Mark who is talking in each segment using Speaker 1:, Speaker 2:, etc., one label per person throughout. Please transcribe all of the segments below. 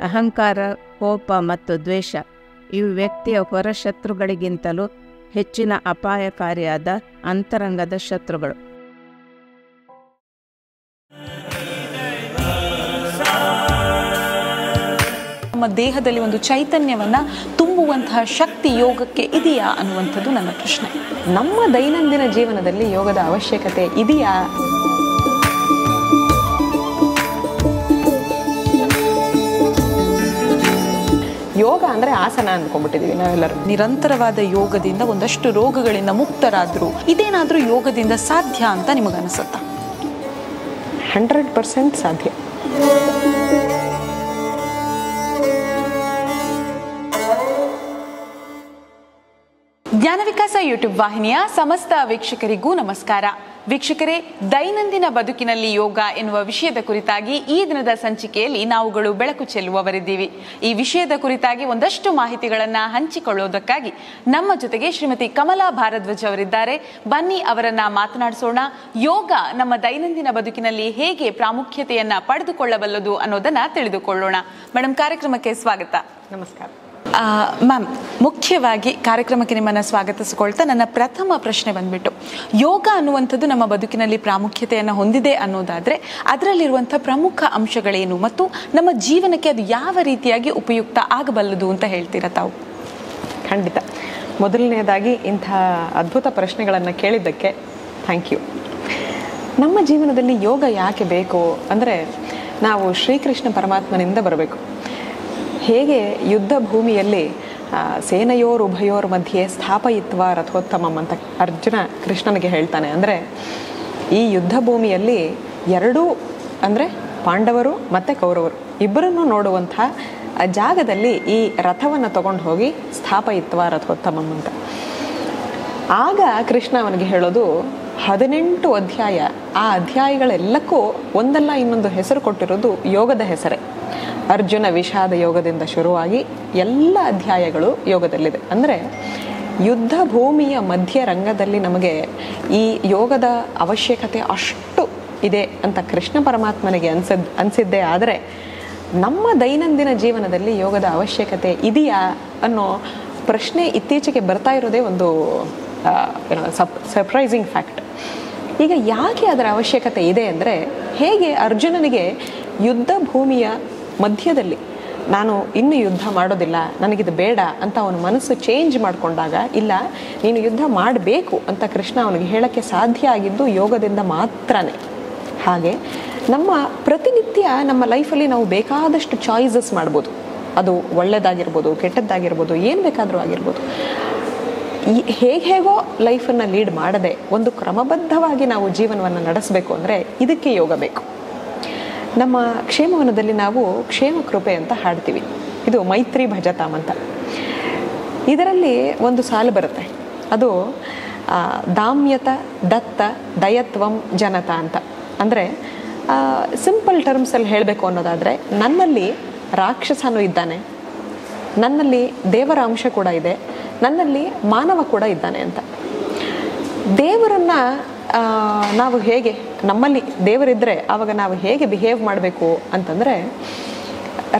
Speaker 1: ಅಹಂಕಾರ, ಕೋಪ ಮತ್ತು ದ್ವೇಷ ಇವು ವ್ಯಕ್ತಿಯ ಹೊರ ಶತ್ರುಗಳಿಗಿಂತಲೂ ಹೆಚ್ಚಿನ ಅಪಾಯಕಾರಿಯಾದ ಅಂತರಂಗದ ಶತ್ರುಗಳು.
Speaker 2: ನಮ್ಮ ದೇಹದಲ್ಲಿ ಒಂದು ಚೈತನ್ಯವನ್ನು ತುಂಬುವಂತಹ ಶಕ್ತಿ ಯೋಗಕ್ಕೆ ಇದೆಯಾ ಅನ್ನುವಂಥದ್ದು ನನ್ನ ಪ್ರಶ್ನೆ.
Speaker 3: ನಮ್ಮ ದೈನಂದಿನ ಜೀವನದಲ್ಲಿ ಯೋಗದ ಅವಶ್ಯಕತೆ ಇದೆಯಾ? ಯೋಗ ಅಂದರೆ ಆಸನ ಅಂದ್ಕೊಂಡ್ಬಿಟ್ಟಿದ್ದೀವಿ ನಾವೆಲ್ಲರೂ.
Speaker 2: ನಿರಂತರವಾದ ಯೋಗದಿಂದ ಒಂದಷ್ಟು ರೋಗಗಳಿಂದ ಮುಕ್ತರಾದರು. ಇದೇನಾದರೂ ಯೋಗದಿಂದ ಸಾಧ್ಯ ಅಂತ ನಿಮಗನಿಸುತ್ತಾ?
Speaker 3: 100% ಸಾಧ್ಯ.
Speaker 2: ಜ್ಞಾನ ವಿಕಾಸ ಯೂಟ್ಯೂಬ್ ವಾಹಿನಿಯ ಸಮಸ್ತ ವೀಕ್ಷಕರಿಗೂ ನಮಸ್ಕಾರ. ವೀಕ್ಷಕರೇ, ದೈನಂದಿನ ಬದುಕಿನಲ್ಲಿ ಯೋಗ ಎನ್ನುವ ವಿಷಯದ ಕುರಿತಾಗಿ ಈ ದಿನದ ಸಂಚಿಕೆಯಲ್ಲಿ ನಾವುಗಳು ಬೆಳಕು ಚೆಲ್ಲುವವರಿದ್ದೀವಿ. ಈ ವಿಷಯದ ಕುರಿತಾಗಿ ಒಂದಷ್ಟು ಮಾಹಿತಿಗಳನ್ನು ಹಂಚಿಕೊಳ್ಳುವುದಕ್ಕಾಗಿ ನಮ್ಮ ಜೊತೆಗೆ ಶ್ರೀಮತಿ ಕಮಲಾ ಭಾರದ್ವಾಜ್ ಅವರಿದ್ದಾರೆ. ಬನ್ನಿ ಅವರನ್ನ ಮಾತನಾಡಿಸೋಣ. ಯೋಗ ನಮ್ಮ ದೈನಂದಿನ ಬದುಕಿನಲ್ಲಿ ಹೇಗೆ ಪ್ರಾಮುಖ್ಯತೆಯನ್ನ ಪಡೆದುಕೊಳ್ಳಬಲ್ಲದು ಅನ್ನೋದನ್ನ ತಿಳಿದುಕೊಳ್ಳೋಣ. ಮೇಡಮ್, ಕಾರ್ಯಕ್ರಮಕ್ಕೆ ಸ್ವಾಗತ.
Speaker 3: ನಮಸ್ಕಾರ
Speaker 2: ಮ್ಯಾಮ್. ಮುಖ್ಯವಾಗಿ ಕಾರ್ಯಕ್ರಮಕ್ಕೆ ನಿಮ್ಮನ್ನು ಸ್ವಾಗತಿಸಿಕೊಳ್ತಾ ನನ್ನ ಪ್ರಥಮ ಪ್ರಶ್ನೆ ಬಂದ್ಬಿಟ್ಟು, ಯೋಗ ಅನ್ನುವಂಥದ್ದು ನಮ್ಮ ಬದುಕಿನಲ್ಲಿ ಪ್ರಾಮುಖ್ಯತೆಯನ್ನು ಹೊಂದಿದೆ ಅನ್ನೋದಾದರೆ ಅದರಲ್ಲಿರುವಂಥ ಪ್ರಮುಖ ಅಂಶಗಳೇನು ಮತ್ತು ನಮ್ಮ ಜೀವನಕ್ಕೆ ಅದು ಯಾವ ರೀತಿಯಾಗಿ ಉಪಯುಕ್ತ ಆಗಬಲ್ಲದು ಅಂತ ಹೇಳ್ತೀರಾ ತಾವು?
Speaker 3: ಖಂಡಿತ. ಮೊದಲನೇದಾಗಿ ಇಂಥ ಅದ್ಭುತ ಪ್ರಶ್ನೆಗಳನ್ನು ಕೇಳಿದ್ದಕ್ಕೆ ಥ್ಯಾಂಕ್ ಯು. ನಮ್ಮ ಜೀವನದಲ್ಲಿ ಯೋಗ ಯಾಕೆ ಬೇಕು ಅಂದರೆ, ನಾವು ಶ್ರೀಕೃಷ್ಣ ಪರಮಾತ್ಮನಿಂದ ಬರಬೇಕು. ಹೇಗೆ ಯುದ್ಧ ಭೂಮಿಯಲ್ಲಿ ಸೇನೆಯೋರುಭಯೋರ್ ಮಧ್ಯೆ ಸ್ಥಾಪಯಿತ್ವ ರಥೋತ್ತಮಂ ಅಂತ ಅರ್ಜುನ ಕೃಷ್ಣನಿಗೆ ಹೇಳ್ತಾನೆ. ಅಂದರೆ ಈ ಯುದ್ಧ ಭೂಮಿಯಲ್ಲಿ ಎರಡೂ ಅಂದರೆ ಪಾಂಡವರು ಮತ್ತು ಕೌರವರು ಇಬ್ಬರನ್ನು ನೋಡುವಂಥ ಜಾಗದಲ್ಲಿ ಈ ರಥವನ್ನು ತಗೊಂಡು ಹೋಗಿ ಸ್ಥಾಪಯಿತ್ವ ರಥೋತ್ತಮಂ ಅಂತ. ಆಗ ಕೃಷ್ಣ ಅವನಿಗೆ ಹೇಳೋದು 18 ಅಧ್ಯಾಯ. ಆ ಅಧ್ಯಾಯಗಳೆಲ್ಲಕ್ಕೂ ಒಂದಲ್ಲ ಇನ್ನೊಂದು ಹೆಸರು ಕೊಟ್ಟಿರೋದು ಯೋಗದ ಹೆಸರೇ. ಅರ್ಜುನ ವಿಷಾದ ಯೋಗದಿಂದ ಶುರುವಾಗಿ ಎಲ್ಲ ಅಧ್ಯಾಯಗಳು ಯೋಗದಲ್ಲಿದೆ. ಅಂದರೆ ಯುದ್ಧ ಭೂಮಿಯ ಮಧ್ಯ ರಂಗದಲ್ಲಿ ನಮಗೆ ಈ ಯೋಗದ ಅವಶ್ಯಕತೆ ಅಷ್ಟು ಇದೆ ಅಂತ ಕೃಷ್ಣ ಪರಮಾತ್ಮನಿಗೆ ಅನಿಸಿದ್ದೇ ಆದರೆ, ನಮ್ಮ ದೈನಂದಿನ ಜೀವನದಲ್ಲಿ ಯೋಗದ ಅವಶ್ಯಕತೆ ಇದೆಯಾ ಅನ್ನೋ ಪ್ರಶ್ನೆ ಇತ್ತೀಚೆಗೆ ಬರ್ತಾ ಇರೋದೇ ಒಂದು ಸರ್ಪ್ರೈಸಿಂಗ್ ಫ್ಯಾಕ್ಟ್. ಈಗ ಯಾಕೆ ಅದರ ಅವಶ್ಯಕತೆ ಇದೆ ಅಂದರೆ, ಹೇಗೆ ಅರ್ಜುನನಿಗೆ ಯುದ್ಧ ಭೂಮಿಯ ಮಧ್ಯದಲ್ಲಿ ನಾನು ಇನ್ನು ಯುದ್ಧ ಮಾಡೋದಿಲ್ಲ, ನನಗಿದು ಬೇಡ ಅಂತ ಅವನ ಮನಸ್ಸು ಚೇಂಜ್ ಮಾಡಿಕೊಂಡಾಗ, ಇಲ್ಲ ನೀನು ಯುದ್ಧ ಮಾಡಬೇಕು ಅಂತ ಕೃಷ್ಣ ಅವನಿಗೆ ಹೇಳೋಕ್ಕೆ ಸಾಧ್ಯ ಆಗಿದ್ದು ಯೋಗದಿಂದ ಮಾತ್ರನೇ. ಹಾಗೆ ನಮ್ಮ ಪ್ರತಿನಿತ್ಯ ನಮ್ಮ ಲೈಫಲ್ಲಿ ನಾವು ಬೇಕಾದಷ್ಟು ಚಾಯ್ಸಸ್ ಮಾಡ್ಬೋದು. ಅದು ಒಳ್ಳೆಯದಾಗಿರ್ಬೋದು, ಕೆಟ್ಟದ್ದಾಗಿರ್ಬೋದು, ಏನು ಬೇಕಾದರೂ ಆಗಿರ್ಬೋದು. ಹೇಗೋ ಲೈಫನ್ನು ಲೀಡ್ ಮಾಡದೆ ಒಂದು ಕ್ರಮಬದ್ಧವಾಗಿ ನಾವು ಜೀವನವನ್ನು ನಡೆಸಬೇಕು ಅಂದರೆ ಇದಕ್ಕೆ ಯೋಗ ಬೇಕು. ನಮ್ಮ ಕ್ಷೇಮವನದಲ್ಲಿ ನಾವು ಕ್ಷೇಮ ಕೃಪೆ ಅಂತ ಹಾಡ್ತೀವಿ. ಇದು ಮೈತ್ರಿ ಭಜತಾಮ್ ಅಂತ. ಇದರಲ್ಲಿ ಒಂದು ಸಾಲು ಬರುತ್ತೆ, ಅದು ದಾಮ್ಯತ ದತ್ತ ದಯತ್ವಂ ಜನತ ಅಂತ. ಅಂದರೆ ಸಿಂಪಲ್ ಟರ್ಮ್ಸಲ್ಲಿ ಹೇಳಬೇಕು ಅನ್ನೋದಾದರೆ, ನನ್ನಲ್ಲಿ ರಾಕ್ಷಸನೂ ಇದ್ದಾನೆ, ನನ್ನಲ್ಲಿ ದೇವರ ಅಂಶ ಕೂಡ ಇದೆ, ನನ್ನಲ್ಲಿ ಮಾನವ ಕೂಡ ಇದ್ದಾನೆ ಅಂತ. ದೇವರನ್ನು ನಾವು ಹೇಗೆ, ನಮ್ಮಲ್ಲಿ ದೇವರಿದ್ದರೆ ಆವಾಗ ನಾವು ಹೇಗೆ ಬಿಹೇವ್ ಮಾಡಬೇಕು ಅಂತಂದರೆ,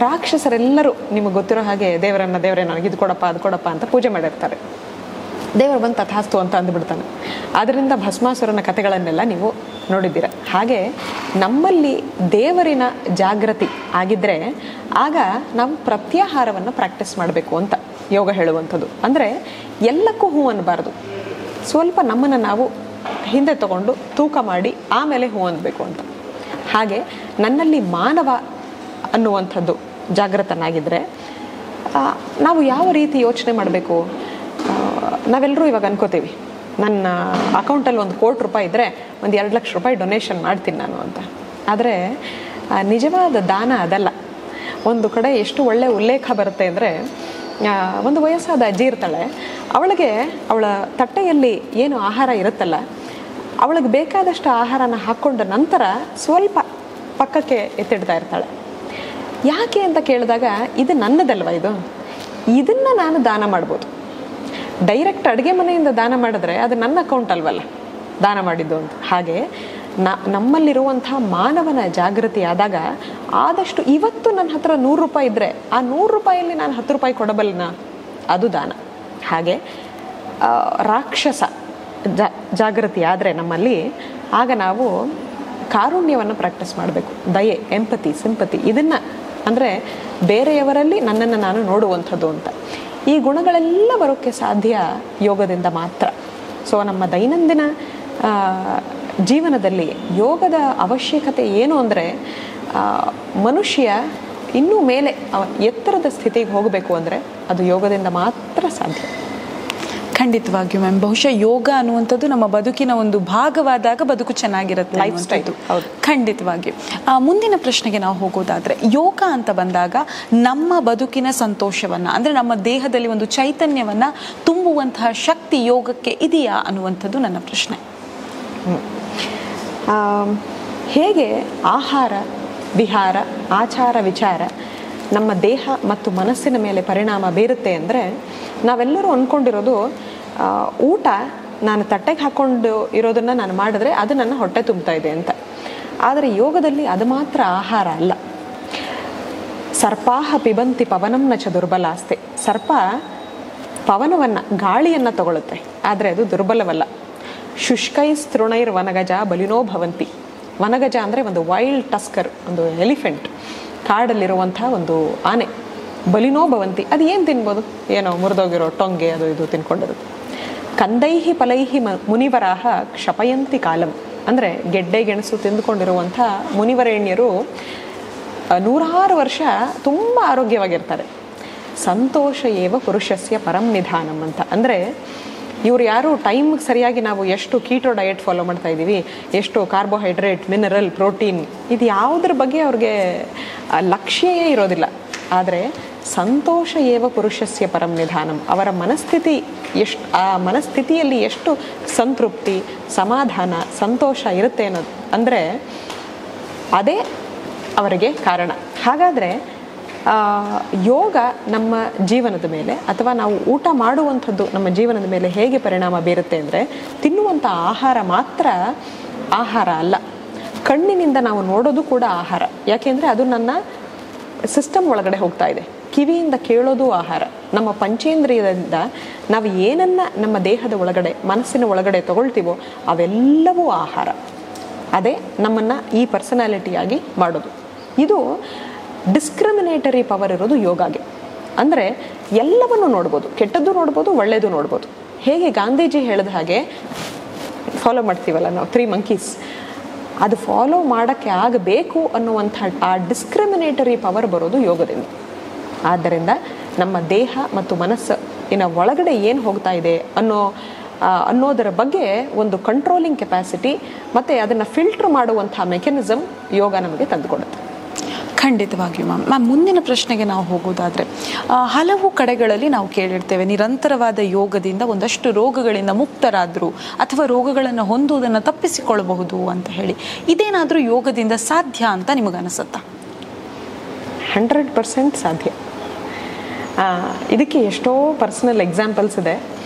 Speaker 3: ರಾಕ್ಷಸರೆಲ್ಲರೂ ನಿಮಗೆ ಗೊತ್ತಿರೋ ಹಾಗೆ ದೇವರೇ ನನಗೆ ಇದು ಕೊಡಪ್ಪ ಅದು ಕೊಡಪ್ಪ ಅಂತ ಪೂಜೆ ಮಾಡಿರ್ತಾರೆ. ದೇವರು ಬಂದು ತಥಾಸ್ತು ಅಂತ ಅಂದುಬಿಡ್ತಾನೆ. ಅದರಿಂದ ಭಸ್ಮಾಸುರನ ಕಥೆಗಳನ್ನೆಲ್ಲ ನೀವು ನೋಡಿದ್ದೀರ. ಹಾಗೆ ನಮ್ಮಲ್ಲಿ ದೇವರಿನ ಜಾಗೃತಿ ಆಗಿದ್ದರೆ ಆಗ ನಾವು ಪ್ರತ್ಯಾಹಾರವನ್ನು ಪ್ರಾಕ್ಟೀಸ್ ಮಾಡಬೇಕು ಅಂತ ಯೋಗ ಹೇಳುವಂಥದ್ದು. ಅಂದರೆ ಎಲ್ಲಕ್ಕೂ ಹೂ ಅನ್ನಬಾರ್ದು, ಸ್ವಲ್ಪ ನಮ್ಮನ್ನು ನಾವು ಹಿಂದೆ ತಗೊಂಡು ತೂಕ ಮಾಡಿ ಆಮೇಲೆ ಹೂ ಅನ್ನಬೇಕು ಅಂತ. ಹಾಗೆ ನನ್ನಲ್ಲಿ ಮಾನವ ಅನ್ನುವಂಥದ್ದು ಜಾಗೃತನಾಗಿದ್ದರೆ ನಾವು ಯಾವ ರೀತಿ ಯೋಚನೆ ಮಾಡಬೇಕು. ನಾವೆಲ್ಲರೂ ಇವಾಗ ಅನ್ಕೋತೀವಿ, ನನ್ನ ಅಕೌಂಟಲ್ಲಿ 1 ಕೋಟಿ ರೂಪಾಯಿ ಇದ್ದರೆ 1-2 ಲಕ್ಷ ರೂಪಾಯಿ ಡೊನೇಷನ್ ಮಾಡ್ತೀನಿ ನಾನು ಅಂತ. ಆದರೆ ನಿಜವಾದ ದಾನ ಅದಲ್ಲ. ಒಂದು ಕಡೆ ಎಷ್ಟು ಒಳ್ಳೆಯ ಉಲ್ಲೇಖ ಬರುತ್ತೆ ಅಂದರೆ, ಒಂದು ವಯಸ್ಸಾದ ಅಜ್ಜಿ ಇರ್ತಾಳೆ, ಅವಳಿಗೆ ಅವಳ ತಟ್ಟೆಯಲ್ಲಿ ಏನು ಆಹಾರ ಇರುತ್ತಲ್ಲ, ಅವಳಿಗೆ ಬೇಕಾದಷ್ಟು ಆಹಾರನ ಹಾಕ್ಕೊಂಡ ನಂತರ ಸ್ವಲ್ಪ ಪಕ್ಕಕ್ಕೆ ಎತ್ತಿಡ್ತಾ ಇರ್ತಾಳೆ. ಯಾಕೆ ಅಂತ ಕೇಳಿದಾಗ, ಇದು ನನ್ನದಲ್ವ, ಇದನ್ನು ನಾನು ದಾನ ಮಾಡ್ಬೋದು. ಡೈರೆಕ್ಟ್ ಅಡುಗೆ ಮನೆಯಿಂದ ದಾನ ಮಾಡಿದ್ರೆ ಅದು ನನ್ನ ಅಕೌಂಟ್ ಅಲ್ವಲ್ಲ ದಾನ ಮಾಡಿದ್ದು ಅಂತ. ಹಾಗೆ ನಮ್ಮಲ್ಲಿರುವಂಥ ಮಾನವನ ಜಾಗೃತಿ ಆದಾಗ ಆದಷ್ಟು ಇವತ್ತು ನನ್ನ ಹತ್ರ 100 ರೂಪಾಯಿ ಇದ್ದರೆ ಆ 100 ರೂಪಾಯಲ್ಲಿ ನಾನು 10 ರೂಪಾಯಿ ಕೊಡಬಲ್ಲನ, ಅದು ದಾನ. ಹಾಗೆ ರಾಕ್ಷಸ ಜಾಗೃತಿ ಆದರೆ ನಮ್ಮಲ್ಲಿ, ಆಗ ನಾವು ಕಾರುಣ್ಯವನ್ನು ಪ್ರಾಕ್ಟೀಸ್ ಮಾಡಬೇಕು. ದಯೆ, ಎಂಪತಿ, ಸಿಂಪತಿ, ಇದನ್ನು ಅಂದರೆ ಬೇರೆಯವರಲ್ಲಿ ನನ್ನನ್ನು ನಾನು ನೋಡುವಂಥದ್ದು ಅಂತ. ಈ ಗುಣಗಳೆಲ್ಲ ಬರೋಕ್ಕೆ ಸಾಧ್ಯ ಯೋಗದಿಂದ ಮಾತ್ರ. ಸೊ ನಮ್ಮ ದೈನಂದಿನ ಜೀವನದಲ್ಲಿ ಯೋಗದ ಅವಶ್ಯಕತೆ ಏನು ಅಂದರೆ, ಮನುಷ್ಯ ಇನ್ನೂ ಮೇಲೆ ಎತ್ತರದ ಸ್ಥಿತಿಗೆ ಹೋಗಬೇಕು ಅಂದರೆ ಅದು ಯೋಗದಿಂದ ಮಾತ್ರ ಸಾಧ್ಯ.
Speaker 2: ಖಂಡಿತವಾಗಿಯೂ ಮ್ಯಾಮ್. ಬಹುಶಃ ಯೋಗ ಅನ್ನುವಂಥದ್ದು ನಮ್ಮ ಬದುಕಿನ ಒಂದು ಭಾಗವಾದಾಗ ಬದುಕು ಚೆನ್ನಾಗಿರುತ್ತೆ,
Speaker 3: ಲೈಫ್ ಸ್ಟೈಲ್. ಹೌದು,
Speaker 2: ಖಂಡಿತವಾಗಿಯೂ. ಮುಂದಿನ ಪ್ರಶ್ನೆಗೆ ನಾವು ಹೋಗೋದಾದರೆ, ಯೋಗ ಅಂತ ಬಂದಾಗ ನಮ್ಮ ಬದುಕಿನ ಸಂತೋಷವನ್ನು, ಅಂದರೆ ನಮ್ಮ ದೇಹದಲ್ಲಿ ಒಂದು ಚೈತನ್ಯವನ್ನು ತುಂಬುವಂತಹ ಶಕ್ತಿ ಯೋಗಕ್ಕೆ ಇದೆಯಾ ಅನ್ನುವಂಥದ್ದು ನನ್ನ ಪ್ರಶ್ನೆ.
Speaker 3: ಹೇಗೆ ಆಹಾರ, ವಿಹಾರ, ಆಚಾರ, ವಿಚಾರ ನಮ್ಮ ದೇಹ ಮತ್ತು ಮನಸ್ಸಿನ ಮೇಲೆ ಪರಿಣಾಮ ಬೀರುತ್ತೆ ಅಂದರೆ, ನಾವೆಲ್ಲರೂ ಅಂದ್ಕೊಂಡಿರೋದು ಊಟ ನಾನು ತಟ್ಟೆಗೆ ಹಾಕ್ಕೊಂಡು ಇರೋದನ್ನು ನಾನು ಮಾಡಿದ್ರೆ ಅದು ನನ್ನ ಹೊಟ್ಟೆ ತುಂಬ್ತಾ ಇದೆ ಅಂತ. ಆದರೆ ಯೋಗದಲ್ಲಿ ಅದು ಮಾತ್ರ ಆಹಾರ ಅಲ್ಲ. ಸರ್ಪಾಹ ಪಿಬಂತಿ ಪವನಂ ನ ಚ ದುರ್ಬಲಾಸ್ತೆ. ಸರ್ಪ ಪವನವನ್ನು, ಗಾಳಿಯನ್ನು ತಗೊಳುತ್ತೆ, ಆದರೆ ಅದು ದುರ್ಬಲವಲ್ಲ. ಶುಷ್ಕೈ ತೃಣೈರ್ ವನಗಜ ಬಲಿನೋ ಭವಂತಿ. ವನಗಜ ಅಂದರೆ ಒಂದು ವೈಲ್ಡ್ ಟಸ್ಕರ್, ಒಂದು ಎಲಿಫೆಂಟ್, ಕಾಡಲ್ಲಿರುವಂಥ ಒಂದು ಆನೆ. ಬಲಿನೋ ಭವಂತಿ, ಅದು ಏನು ತಿನ್ಬೋದು? ಏನೋ ಮುರಿದೋಗಿರೋ ಟೊಂಗೆ ಅದು ಇದು ತಿನ್ಕೊಂಡಿರುತ್ತೆ. ಕಂದೈಹಿ ಫಲೈಹಿ ಮುನಿವರಾಹ ಕ್ಷಪಯಂತಿ ಕಾಲಂ. ಅಂದರೆ ಗೆಡ್ಡೆ ಗೆಣಸು ತಿಂದುಕೊಂಡಿರುವಂಥ ಮುನಿವರೇಣ್ಯರು 100 ವರ್ಷ ತುಂಬ ಆರೋಗ್ಯವಾಗಿರ್ತಾರೆ. ಸಂತೋಷ ಏವ ಪುರುಷಸ್ಯ ಪರಂ ನಿಧಾನಂ ಅಂತ. ಅಂದರೆ ಇವ್ರು ಯಾರು ಟೈಮ್ಗೆ ಸರಿಯಾಗಿ ನಾವು ಎಷ್ಟು ಕೀಟೋ ಡಯಟ್ ಫಾಲೋ ಮಾಡ್ತಾ ಇದ್ದೀವಿ, ಎಷ್ಟು ಕಾರ್ಬೋಹೈಡ್ರೇಟ್, ಮಿನರಲ್, ಪ್ರೋಟೀನ್, ಇದು ಯಾವುದ್ರ ಬಗ್ಗೆ ಅವ್ರಿಗೆ ಲಕ್ಷ್ಯವೇ ಇರೋದಿಲ್ಲ. ಆದರೆ ಸಂತೋಷ ಏವ ಪುರುಷಸ್ಯ ಪರಂ ನಿಧಾನಂ. ಅವರ ಮನಸ್ಥಿತಿ ಎಷ್ಟು, ಆ ಮನಸ್ಥಿತಿಯಲ್ಲಿ ಎಷ್ಟು ಸಂತೃಪ್ತಿ, ಸಮಾಧಾನ, ಸಂತೋಷ ಇರುತ್ತೆ ಅನ್ನೋದು, ಅಂದರೆ ಅದೇ ಅವರಿಗೆ ಕಾರಣ. ಹಾಗಾದರೆ ಯೋಗ ನಮ್ಮ ಜೀವನದ ಮೇಲೆ, ಅಥವಾ ನಾವು ಊಟ ಮಾಡುವಂಥದ್ದು ನಮ್ಮ ಜೀವನದ ಮೇಲೆ ಹೇಗೆ ಪರಿಣಾಮ ಬೀರುತ್ತೆ ಅಂದರೆ, ತಿನ್ನುವಂಥ ಆಹಾರ ಮಾತ್ರ ಆಹಾರ ಅಲ್ಲ, ಕಣ್ಣಿನಿಂದ ನಾವು ನೋಡೋದು ಕೂಡ ಆಹಾರ. ಯಾಕೆಂದರೆ ಅದು ನನ್ನ ಸಿಸ್ಟಮ್ ಒಳಗಡೆ ಹೋಗ್ತಾ ಇದೆ. ಕಿವಿಯಿಂದ ಕೇಳೋದು ಆಹಾರ. ನಮ್ಮ ಪಂಚೇಂದ್ರಿಯದಿಂದ ನಾವು ಏನನ್ನು ನಮ್ಮ ದೇಹದ ಒಳಗಡೆ, ಮನಸ್ಸಿನ ಒಳಗಡೆ ತಗೊಳ್ತೀವೋ ಅವೆಲ್ಲವೂ ಆಹಾರ. ಅದೇ ನಮ್ಮನ್ನು ಈ ಪರ್ಸನಾಲಿಟಿಯಾಗಿ ಮಾಡೋದು. ಇದು ಡಿಸ್ಕ್ರಿಮಿನೇಟರಿ ಪವರ್ ಇರೋದು ಯೋಗಾಗೆ. ಅಂದರೆ ಎಲ್ಲವನ್ನು ನೋಡ್ಬೋದು, ಕೆಟ್ಟದ್ದು ನೋಡ್ಬೋದು, ಒಳ್ಳೆಯದು ನೋಡ್ಬೋದು. ಹೇಗೆ ಗಾಂಧೀಜಿ ಹೇಳಿದ ಹಾಗೆ ಫಾಲೋ ಮಾಡ್ತೀವಲ್ಲ ನಾವು 3 monkeys, ಅದು ಫಾಲೋ ಮಾಡೋಕ್ಕೆ ಆಗಬೇಕು ಅನ್ನುವಂಥ ಆ ಡಿಸ್ಕ್ರಿಮಿನೇಟರಿ ಪವರ್ ಬರೋದು ಯೋಗದಿಂದ. ಆದ್ದರಿಂದ ನಮ್ಮ ದೇಹ ಮತ್ತು ಮನಸ್ಸಿನ ಒಳಗಡೆ ಏನು ಹೋಗ್ತಾ ಇದೆ ಅನ್ನೋದರ ಬಗ್ಗೆ ಒಂದು ಕಂಟ್ರೋಲಿಂಗ್ ಕೆಪಾಸಿಟಿ ಮತ್ತು ಅದನ್ನು ಫಿಲ್ಟರ್ ಮಾಡುವಂಥ ಮೆಕ್ಯಾನಿಸಮ್ ಯೋಗ ನಮಗೆ ತಂದುಕೊಡುತ್ತೆ.
Speaker 2: ಖಂಡಿತವಾಗಿಯೂ ಮ್ಯಾಮ್. ಮುಂದಿನ ಪ್ರಶ್ನೆಗೆ ನಾವು ಹೋಗೋದಾದರೆ, ಹಲವು ಕಡೆಗಳಲ್ಲಿ ನಾವು ಕೇಳಿರ್ತೇವೆ ನಿರಂತರವಾದ ಯೋಗದಿಂದ ಒಂದಷ್ಟು ರೋಗಗಳಿಂದ ಮುಕ್ತರಾದರು ಅಥವಾ ರೋಗಗಳನ್ನು ಹೊಂದುವುದನ್ನು ತಪ್ಪಿಸಿಕೊಳ್ಳಬಹುದು ಅಂತ ಹೇಳಿ. ಇದೇನಾದರೂ ಯೋಗದಿಂದ ಸಾಧ್ಯ ಅಂತ ನಿಮಗನಿಸುತ್ತಾ?
Speaker 3: 100% ಸಾಧ್ಯ. ಇದಕ್ಕೆ ಎಷ್ಟೋ ಪರ್ಸನಲ್ ಎಕ್ಸಾಂಪಲ್ಸ್ ಇದೆ.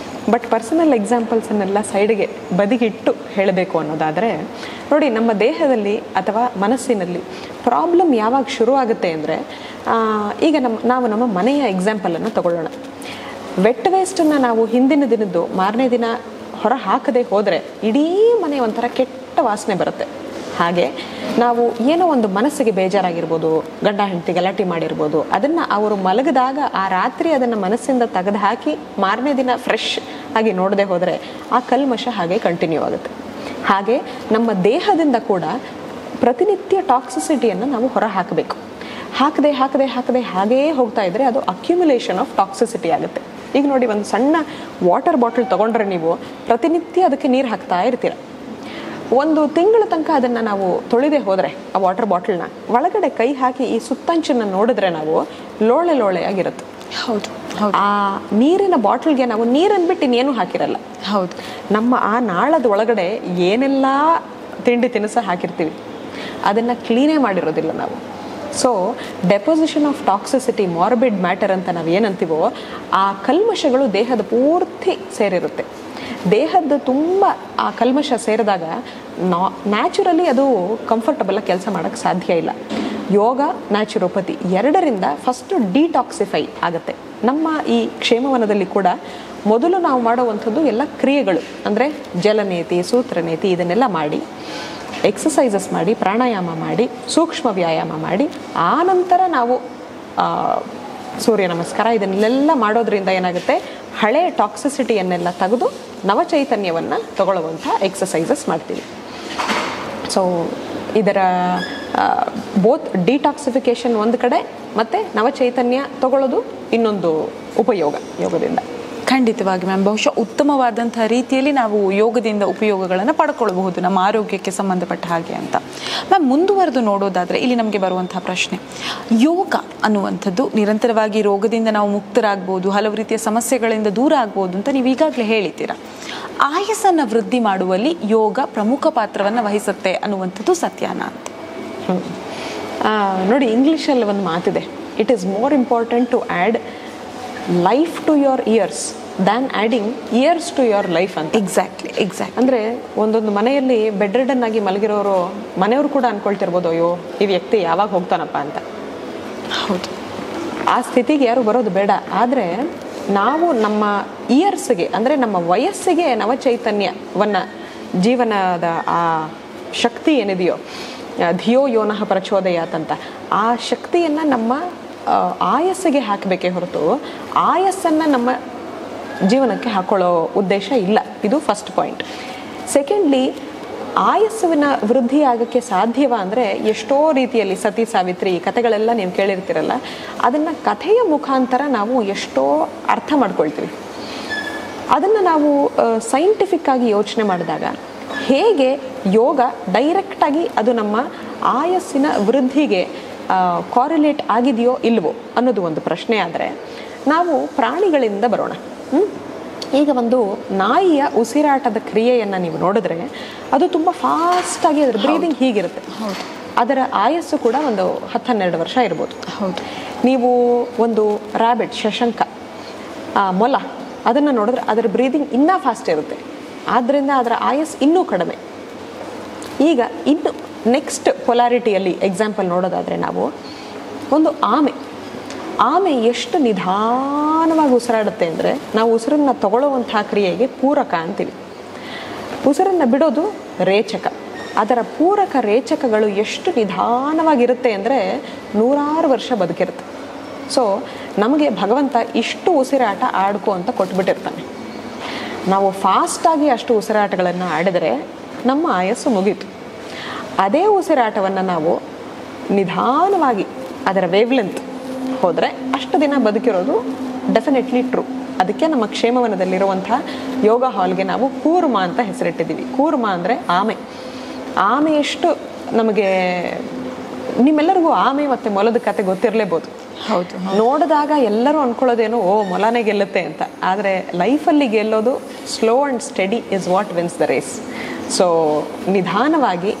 Speaker 3: ಬಟ್ ಪರ್ಸನಲ್ ಎಕ್ಸಾಂಪಲ್ಸನ್ನೆಲ್ಲ ಸೈಡಿಗೆ ಬದಿಗಿಟ್ಟು ಹೇಳಬೇಕು ಅನ್ನೋದಾದರೆ, ನೋಡಿ, ನಮ್ಮ ದೇಹದಲ್ಲಿ ಅಥವಾ ಮನಸ್ಸಿನಲ್ಲಿ ಪ್ರಾಬ್ಲಮ್ ಯಾವಾಗ ಶುರು ಆಗುತ್ತೆ ಅಂದರೆ, ಈಗ ನಾವು ನಮ್ಮ ಮನೆಯ ಎಕ್ಸಾಂಪಲನ್ನು ತಗೊಳ್ಳೋಣ. ವೆಟ್ ವೇಸ್ಟನ್ನು ನಾವು ಹಿಂದಿನ ದಿನದ್ದು ಮಾರನೇ ದಿನ ಹೊರ ಹಾಕದೆ ಹೋದರೆ ಇಡೀ ಮನೆ ಒಂಥರ ಕೆಟ್ಟ ವಾಸನೆ ಬರುತ್ತೆ. ಹಾಗೆ ನಾವು ಏನೋ ಒಂದು ಮನಸ್ಸಿಗೆ ಬೇಜಾರಾಗಿರ್ಬೋದು, ಗಂಡ ಹೆಂಡತಿ ಗಲಾಟೆ ಮಾಡಿರ್ಬೋದು, ಅದನ್ನು ಅವರು ಮಲಗಿದಾಗ ಆ ರಾತ್ರಿ ಅದನ್ನು ಮನಸ್ಸಿಂದ ತೆಗೆದು ಹಾಕಿ ಮಾರನೇ ದಿನ ಫ್ರೆಶ್ ಆಗಿ ನೋಡದೆ ಹೋದರೆ ಆ ಕಲ್ಮಶ ಹಾಗೆ ಕಂಟಿನ್ಯೂ ಆಗುತ್ತೆ. ಹಾಗೆ ನಮ್ಮ ದೇಹದಿಂದ ಕೂಡ ಪ್ರತಿನಿತ್ಯ ಟಾಕ್ಸಿಸಿಟಿಯನ್ನು ನಾವು ಹೊರ ಹಾಕಬೇಕು. ಹಾಕದೆ ಹಾಗೇ ಹೋಗ್ತಾ ಇದ್ದರೆ ಅದು ಅಕ್ಯುಮುಲೇಷನ್ ಆಫ್ ಟಾಕ್ಸಿಸಿಟಿ ಆಗುತ್ತೆ. ಈಗ ನೋಡಿ, ಒಂದು ಸಣ್ಣ ವಾಟರ್ ಬಾಟಲ್ ತೊಗೊಂಡ್ರೆ ನೀವು ಪ್ರತಿನಿತ್ಯ ಅದಕ್ಕೆ ನೀರು ಹಾಕ್ತಾ ಇರ್ತೀರ. 1 ತಿಂಗಳ ತನಕ ಅದನ್ನು ನಾವು ತೊಳೆದೇ ಹೋದರೆ ಆ ವಾಟರ್ ಬಾಟಲ್ನ ಒಳಗಡೆ ಕೈ ಹಾಕಿ ಈ ಸುತ್ತಂಚನ್ನು ನೋಡಿದ್ರೆ ನಾವು ಲೋಳೆ ಆಗಿರುತ್ತೆ.
Speaker 2: ಹೌದು.
Speaker 3: ಆ ನೀರಿನ ಬಾಟಲ್ಗೆ ನಾವು ನೀರನ್ನು ಬಿಟ್ಟು ಇನ್ನೇನು ಹಾಕಿರಲ್ಲ.
Speaker 2: ಹೌದು.
Speaker 3: ನಮ್ಮ ಆ ನಾಳದ ಒಳಗಡೆ ಏನೆಲ್ಲ ತಿಂಡಿ ತಿನಿಸ ಹಾಕಿರ್ತೀವಿ ಅದನ್ನು ಕ್ಲೀನೇ ಮಾಡಿರೋದಿಲ್ಲ ನಾವು. So deposition of toxicity, morbid matter ಅಂತ ನಾವು ಏನಂತೀವೋ ಆ ಕಲ್ಮಶಗಳು ದೇಹದ ಪೂರ್ತಿ ಸೇರಿರುತ್ತೆ. ದೇಹದ ತುಂಬ ಆ ಕಲ್ಮಶ ಸೇರಿದಾಗ ನ್ಯಾಚುರಲಿ ಅದು ಕಂಫರ್ಟಬಲ್ ಕೆಲಸ ಮಾಡೋಕ್ಕೆ ಸಾಧ್ಯ ಇಲ್ಲ. ಯೋಗ, ನ್ಯಾಚುರೋಪತಿ ಎರಡರಿಂದ ಫಸ್ಟು ಡಿಟಾಕ್ಸಿಫೈ ಆಗುತ್ತೆ. ನಮ್ಮ ಈ ಕ್ಷೇಮವನದಲ್ಲಿ ಕೂಡ ಮೊದಲು ನಾವು ಮಾಡುವಂಥದ್ದು ಎಲ್ಲ ಕ್ರಿಯೆಗಳು, ಅಂದರೆ ಜಲನೇತಿ, ಸೂತ್ರನೇತಿ ಇದನ್ನೆಲ್ಲ ಮಾಡಿ, ಎಕ್ಸಸೈಸಸ್ ಮಾಡಿ, ಪ್ರಾಣಾಯಾಮ ಮಾಡಿ, ಸೂಕ್ಷ್ಮ ವ್ಯಾಯಾಮ ಮಾಡಿ, ಆನಂತರ ನಾವು ಸೂರ್ಯ ನಮಸ್ಕಾರ ಇದನ್ನೆಲ್ಲ ಮಾಡೋದ್ರಿಂದ ಏನಾಗುತ್ತೆ, ಹಳೆ ಟಾಕ್ಸಿಸಿಟಿಯನ್ನೆಲ್ಲ ತೆಗೆದು ನವಚೈತನ್ಯವನ್ನು ತಗೊಳ್ಳುವಂಥ ಎಕ್ಸಸೈಸಸ್ ಮಾಡ್ತೀವಿ. ಸೊ ಇದರ ಬೋತ್ ಡಿಟಾಕ್ಸಿಫಿಕೇಶನ್ ಒಂದು ಕಡೆ ಮತ್ತು ನವಚೈತನ್ಯ ತಗೊಳ್ಳೋದು ಇನ್ನೊಂದು ಉಪಯೋಗ ಯೋಗದಿಂದ.
Speaker 2: ಖಂಡಿತವಾಗಿ ಮ್ಯಾಮ್, ಬಹುಶಃ ಉತ್ತಮವಾದಂಥ ರೀತಿಯಲ್ಲಿ ನಾವು ಯೋಗದಿಂದ ಉಪಯೋಗಗಳನ್ನು ಪಡ್ಕೊಳ್ಬಹುದು ನಮ್ಮ ಆರೋಗ್ಯಕ್ಕೆ ಸಂಬಂಧಪಟ್ಟ ಹಾಗೆ ಅಂತ. ಮ್ಯಾಮ್, ಮುಂದುವರೆದು ನೋಡೋದಾದರೆ ಇಲ್ಲಿ ನಮಗೆ ಬರುವಂಥ ಪ್ರಶ್ನೆ, ಯೋಗ ಅನ್ನುವಂಥದ್ದು ನಿರಂತರವಾಗಿ ರೋಗದಿಂದ ನಾವು ಮುಕ್ತರಾಗ್ಬೋದು, ಹಲವು ರೀತಿಯ ಸಮಸ್ಯೆಗಳಿಂದ ದೂರ ಆಗ್ಬೋದು ಅಂತ ನೀವು ಈಗಾಗಲೇ ಹೇಳಿದ್ದೀರಾ. ಆಯಸ್ಸನ್ನು ವೃದ್ಧಿ ಮಾಡುವಲ್ಲಿ ಯೋಗ ಪ್ರಮುಖ ಪಾತ್ರವನ್ನು ವಹಿಸುತ್ತೆ ಅನ್ನುವಂಥದ್ದು ಸತ್ಯಾನ ಅಂತ?
Speaker 3: ನೋಡಿ, ಇಂಗ್ಲೀಷಲ್ಲಿ ಒಂದು ಮಾತಿದೆ, it is more important to add life to your years than adding years to your life ಅಂತ.
Speaker 2: ಎಕ್ಸಾಕ್ಟ್ಲಿ.
Speaker 3: ಅಂದರೆ ಒಂದೊಂದು ಮನೆಯಲ್ಲಿ ಬೆಡ್ ರಿಡನ್ ಆಗಿ ಮಲಗಿರೋರು ಮನೆಯವರು ಕೂಡ ಅನ್ಕೊಳ್ತಿರ್ಬೋದು, ಅಯ್ಯೋ ಈ ವ್ಯಕ್ತಿ ಯಾವಾಗ ಹೋಗ್ತಾನಪ್ಪ ಅಂತ.
Speaker 2: ಹೌದು,
Speaker 3: ಆ ಸ್ಥಿತಿಗೆ ಯಾರು ಬರೋದು ಬೇಡ. ಆದರೆ ನಾವು ನಮ್ಮ ಇಯರ್ಸ್ಗೆ, ಅಂದರೆ ನಮ್ಮ ವಯಸ್ಸಿಗೆ ನವಚೈತನ್ಯವನ್ನು, ಜೀವನದ ಆ ಶಕ್ತಿ ಏನಿದೆಯೋ, ಧಿಯೋ ಯೋನಃ ಪ್ರಚೋದಯಾತ್ ಅಂತ, ಆ ಶಕ್ತಿಯನ್ನು ನಮ್ಮ ಆಯಸ್ಸಿಗೆ ಹಾಕಬೇಕೇ ಹೊರತು ಆಯಸ್ಸನ್ನು ನಮ್ಮ ಜೀವನಕ್ಕೆ ಹಾಕೊಳ್ಳೋ ಉದ್ದೇಶ ಇಲ್ಲ. ಇದು ಫಸ್ಟ್ ಪಾಯಿಂಟ್. ಸೆಕೆಂಡ್ಲಿ, ಆಯಸ್ಸಿನ ವೃದ್ಧಿ ಆಗೋಕ್ಕೆ ಸಾಧ್ಯವ ಅಂದರೆ ಎಷ್ಟೋ ರೀತಿಯಲ್ಲಿ, ಸತಿ ಸಾವಿತ್ರಿ ಕಥೆಗಳೆಲ್ಲ ನೀವು ಕೇಳಿರ್ತೀರಲ್ಲ, ಅದನ್ನು ಕಥೆಯ ಮುಖಾಂತರ ನಾವು ಎಷ್ಟೋ ಅರ್ಥ ಮಾಡ್ಕೊಳ್ತೀವಿ. ಅದನ್ನು ನಾವು ಸೈಂಟಿಫಿಕ್ ಆಗಿ ಯೋಚನೆ ಮಾಡಿದಾಗ ಹೇಗೆ ಯೋಗ ಡೈರೆಕ್ಟಾಗಿ ಅದು ನಮ್ಮ ಆಯಸ್ಸಿನ ವೃದ್ಧಿಗೆ ಕಾರಿಲೇಟ್ ಆಗಿದೆಯೋ ಇಲ್ವೋ ಅನ್ನೋದು ಒಂದು ಪ್ರಶ್ನೆ. ಆದರೆ ನಾವು ಪ್ರಾಣಿಗಳಿಂದ ಬರೋಣ. ಈಗ ಒಂದು ನಾಯಿಯ ಉಸಿರಾಟದ ಕ್ರಿಯೆಯನ್ನು ನೀವು ನೋಡಿದ್ರೆ ಅದು ತುಂಬ ಫಾಸ್ಟಾಗಿ ಅದರ ಬ್ರೀದಿಂಗ್ ಹೀಗಿರುತ್ತೆ.
Speaker 2: ಹೌದು.
Speaker 3: ಅದರ ಆಯಸ್ಸು ಕೂಡ ಒಂದು 10-12 ವರ್ಷ ಇರ್ಬೋದು.
Speaker 2: ಹೌದು.
Speaker 3: ನೀವು ಒಂದು ರ್ಯಾಬಿಟ್, ಶಶಂಕ, ಮೊಲ ಅದನ್ನು ನೋಡಿದ್ರೆ ಅದರ ಬ್ರೀದಿಂಗ್ ಇನ್ನೂ ಫಾಸ್ಟ್ ಇರುತ್ತೆ. ಆದ್ದರಿಂದ ಅದರ ಆಯಸ್ಸು ಇನ್ನೂ ಕಡಿಮೆ. ಈಗ ಇನ್ನು ನೆಕ್ಸ್ಟ್ ಪೊಲಾರಿಟಿಯಲ್ಲಿ ಎಕ್ಸಾಂಪಲ್ ನೋಡೋದಾದರೆ ನಾವು ಒಂದು ಆಮೆ ಎಷ್ಟು ನಿಧಾನವಾಗಿ ಉಸಿರಾಡುತ್ತೆ ಅಂದರೆ ನಾವು ಉಸಿರನ್ನು ತಗೊಳ್ಳುವಂಥ ಕ್ರಿಯೆಗೆ ಪೂರಕ ಅಂತೀವಿ. ಉಸಿರನ್ನು ಬಿಡೋದು ರೇಚಕ. ಅದರ ಪೂರಕ ರೇಚಕಗಳು ಎಷ್ಟು ನಿಧಾನವಾಗಿರುತ್ತೆ ಅಂದರೆ 100 ವರ್ಷ ಬದುಕಿರುತ್ತೆ. ಸೊ ನಮಗೆ ಭಗವಂತ ಇಷ್ಟು ಉಸಿರಾಟ ಆಡ್ಕೋ ಅಂತ ಕೊಟ್ಬಿಟ್ಟಿರ್ತಾನೆ. ನಾವು ಫಾಸ್ಟಾಗಿ ಅಷ್ಟು ಉಸಿರಾಟಗಳನ್ನು ಆಡಿದರೆ ನಮ್ಮ ಆಯಸ್ಸು ಮುಗೀತು. ಅದೇ ಉಸಿರಾಟವನ್ನು ನಾವು ನಿಧಾನವಾಗಿ ಅದರ ವೇವ್ಲೆಂತ್ ಹೋದರೆ ಅಷ್ಟು ದಿನ ಬದುಕಿರೋದು ಡೆಫಿನೆಟ್ಲಿ ಟ್ರೂ. ಅದಕ್ಕೆ ನಮ್ಮ ಕ್ಷೇಮವನದಲ್ಲಿರುವಂಥ ಯೋಗ ಹಾಲ್ಗೆ ನಾವು ಕೂರ್ಮ ಅಂತ ಹೆಸರಿಟ್ಟಿದ್ದೀವಿ. ಕೂರ್ಮ ಅಂದರೆ ಆಮೆ ಎಷ್ಟು ನಮಗೆ, ನಿಮ್ಮೆಲ್ಲರಿಗೂ ಆಮೆ ಮತ್ತು ಮೊಲದ ಕತೆ ಗೊತ್ತಿರಲೇಬೋದು.
Speaker 2: ಹೌದು.
Speaker 3: ನೋಡಿದಾಗ ಎಲ್ಲರೂ ಅಂದ್ಕೊಳ್ಳೋದೇನೋ ಮೊಲನೇ ಗೆಲ್ಲುತ್ತೆ ಅಂತ. ಆದರೆ ಲೈಫಲ್ಲಿ ಗೆಲ್ಲೋದು slow and steady is what wins the race. So ನಿಧಾನವಾಗಿ,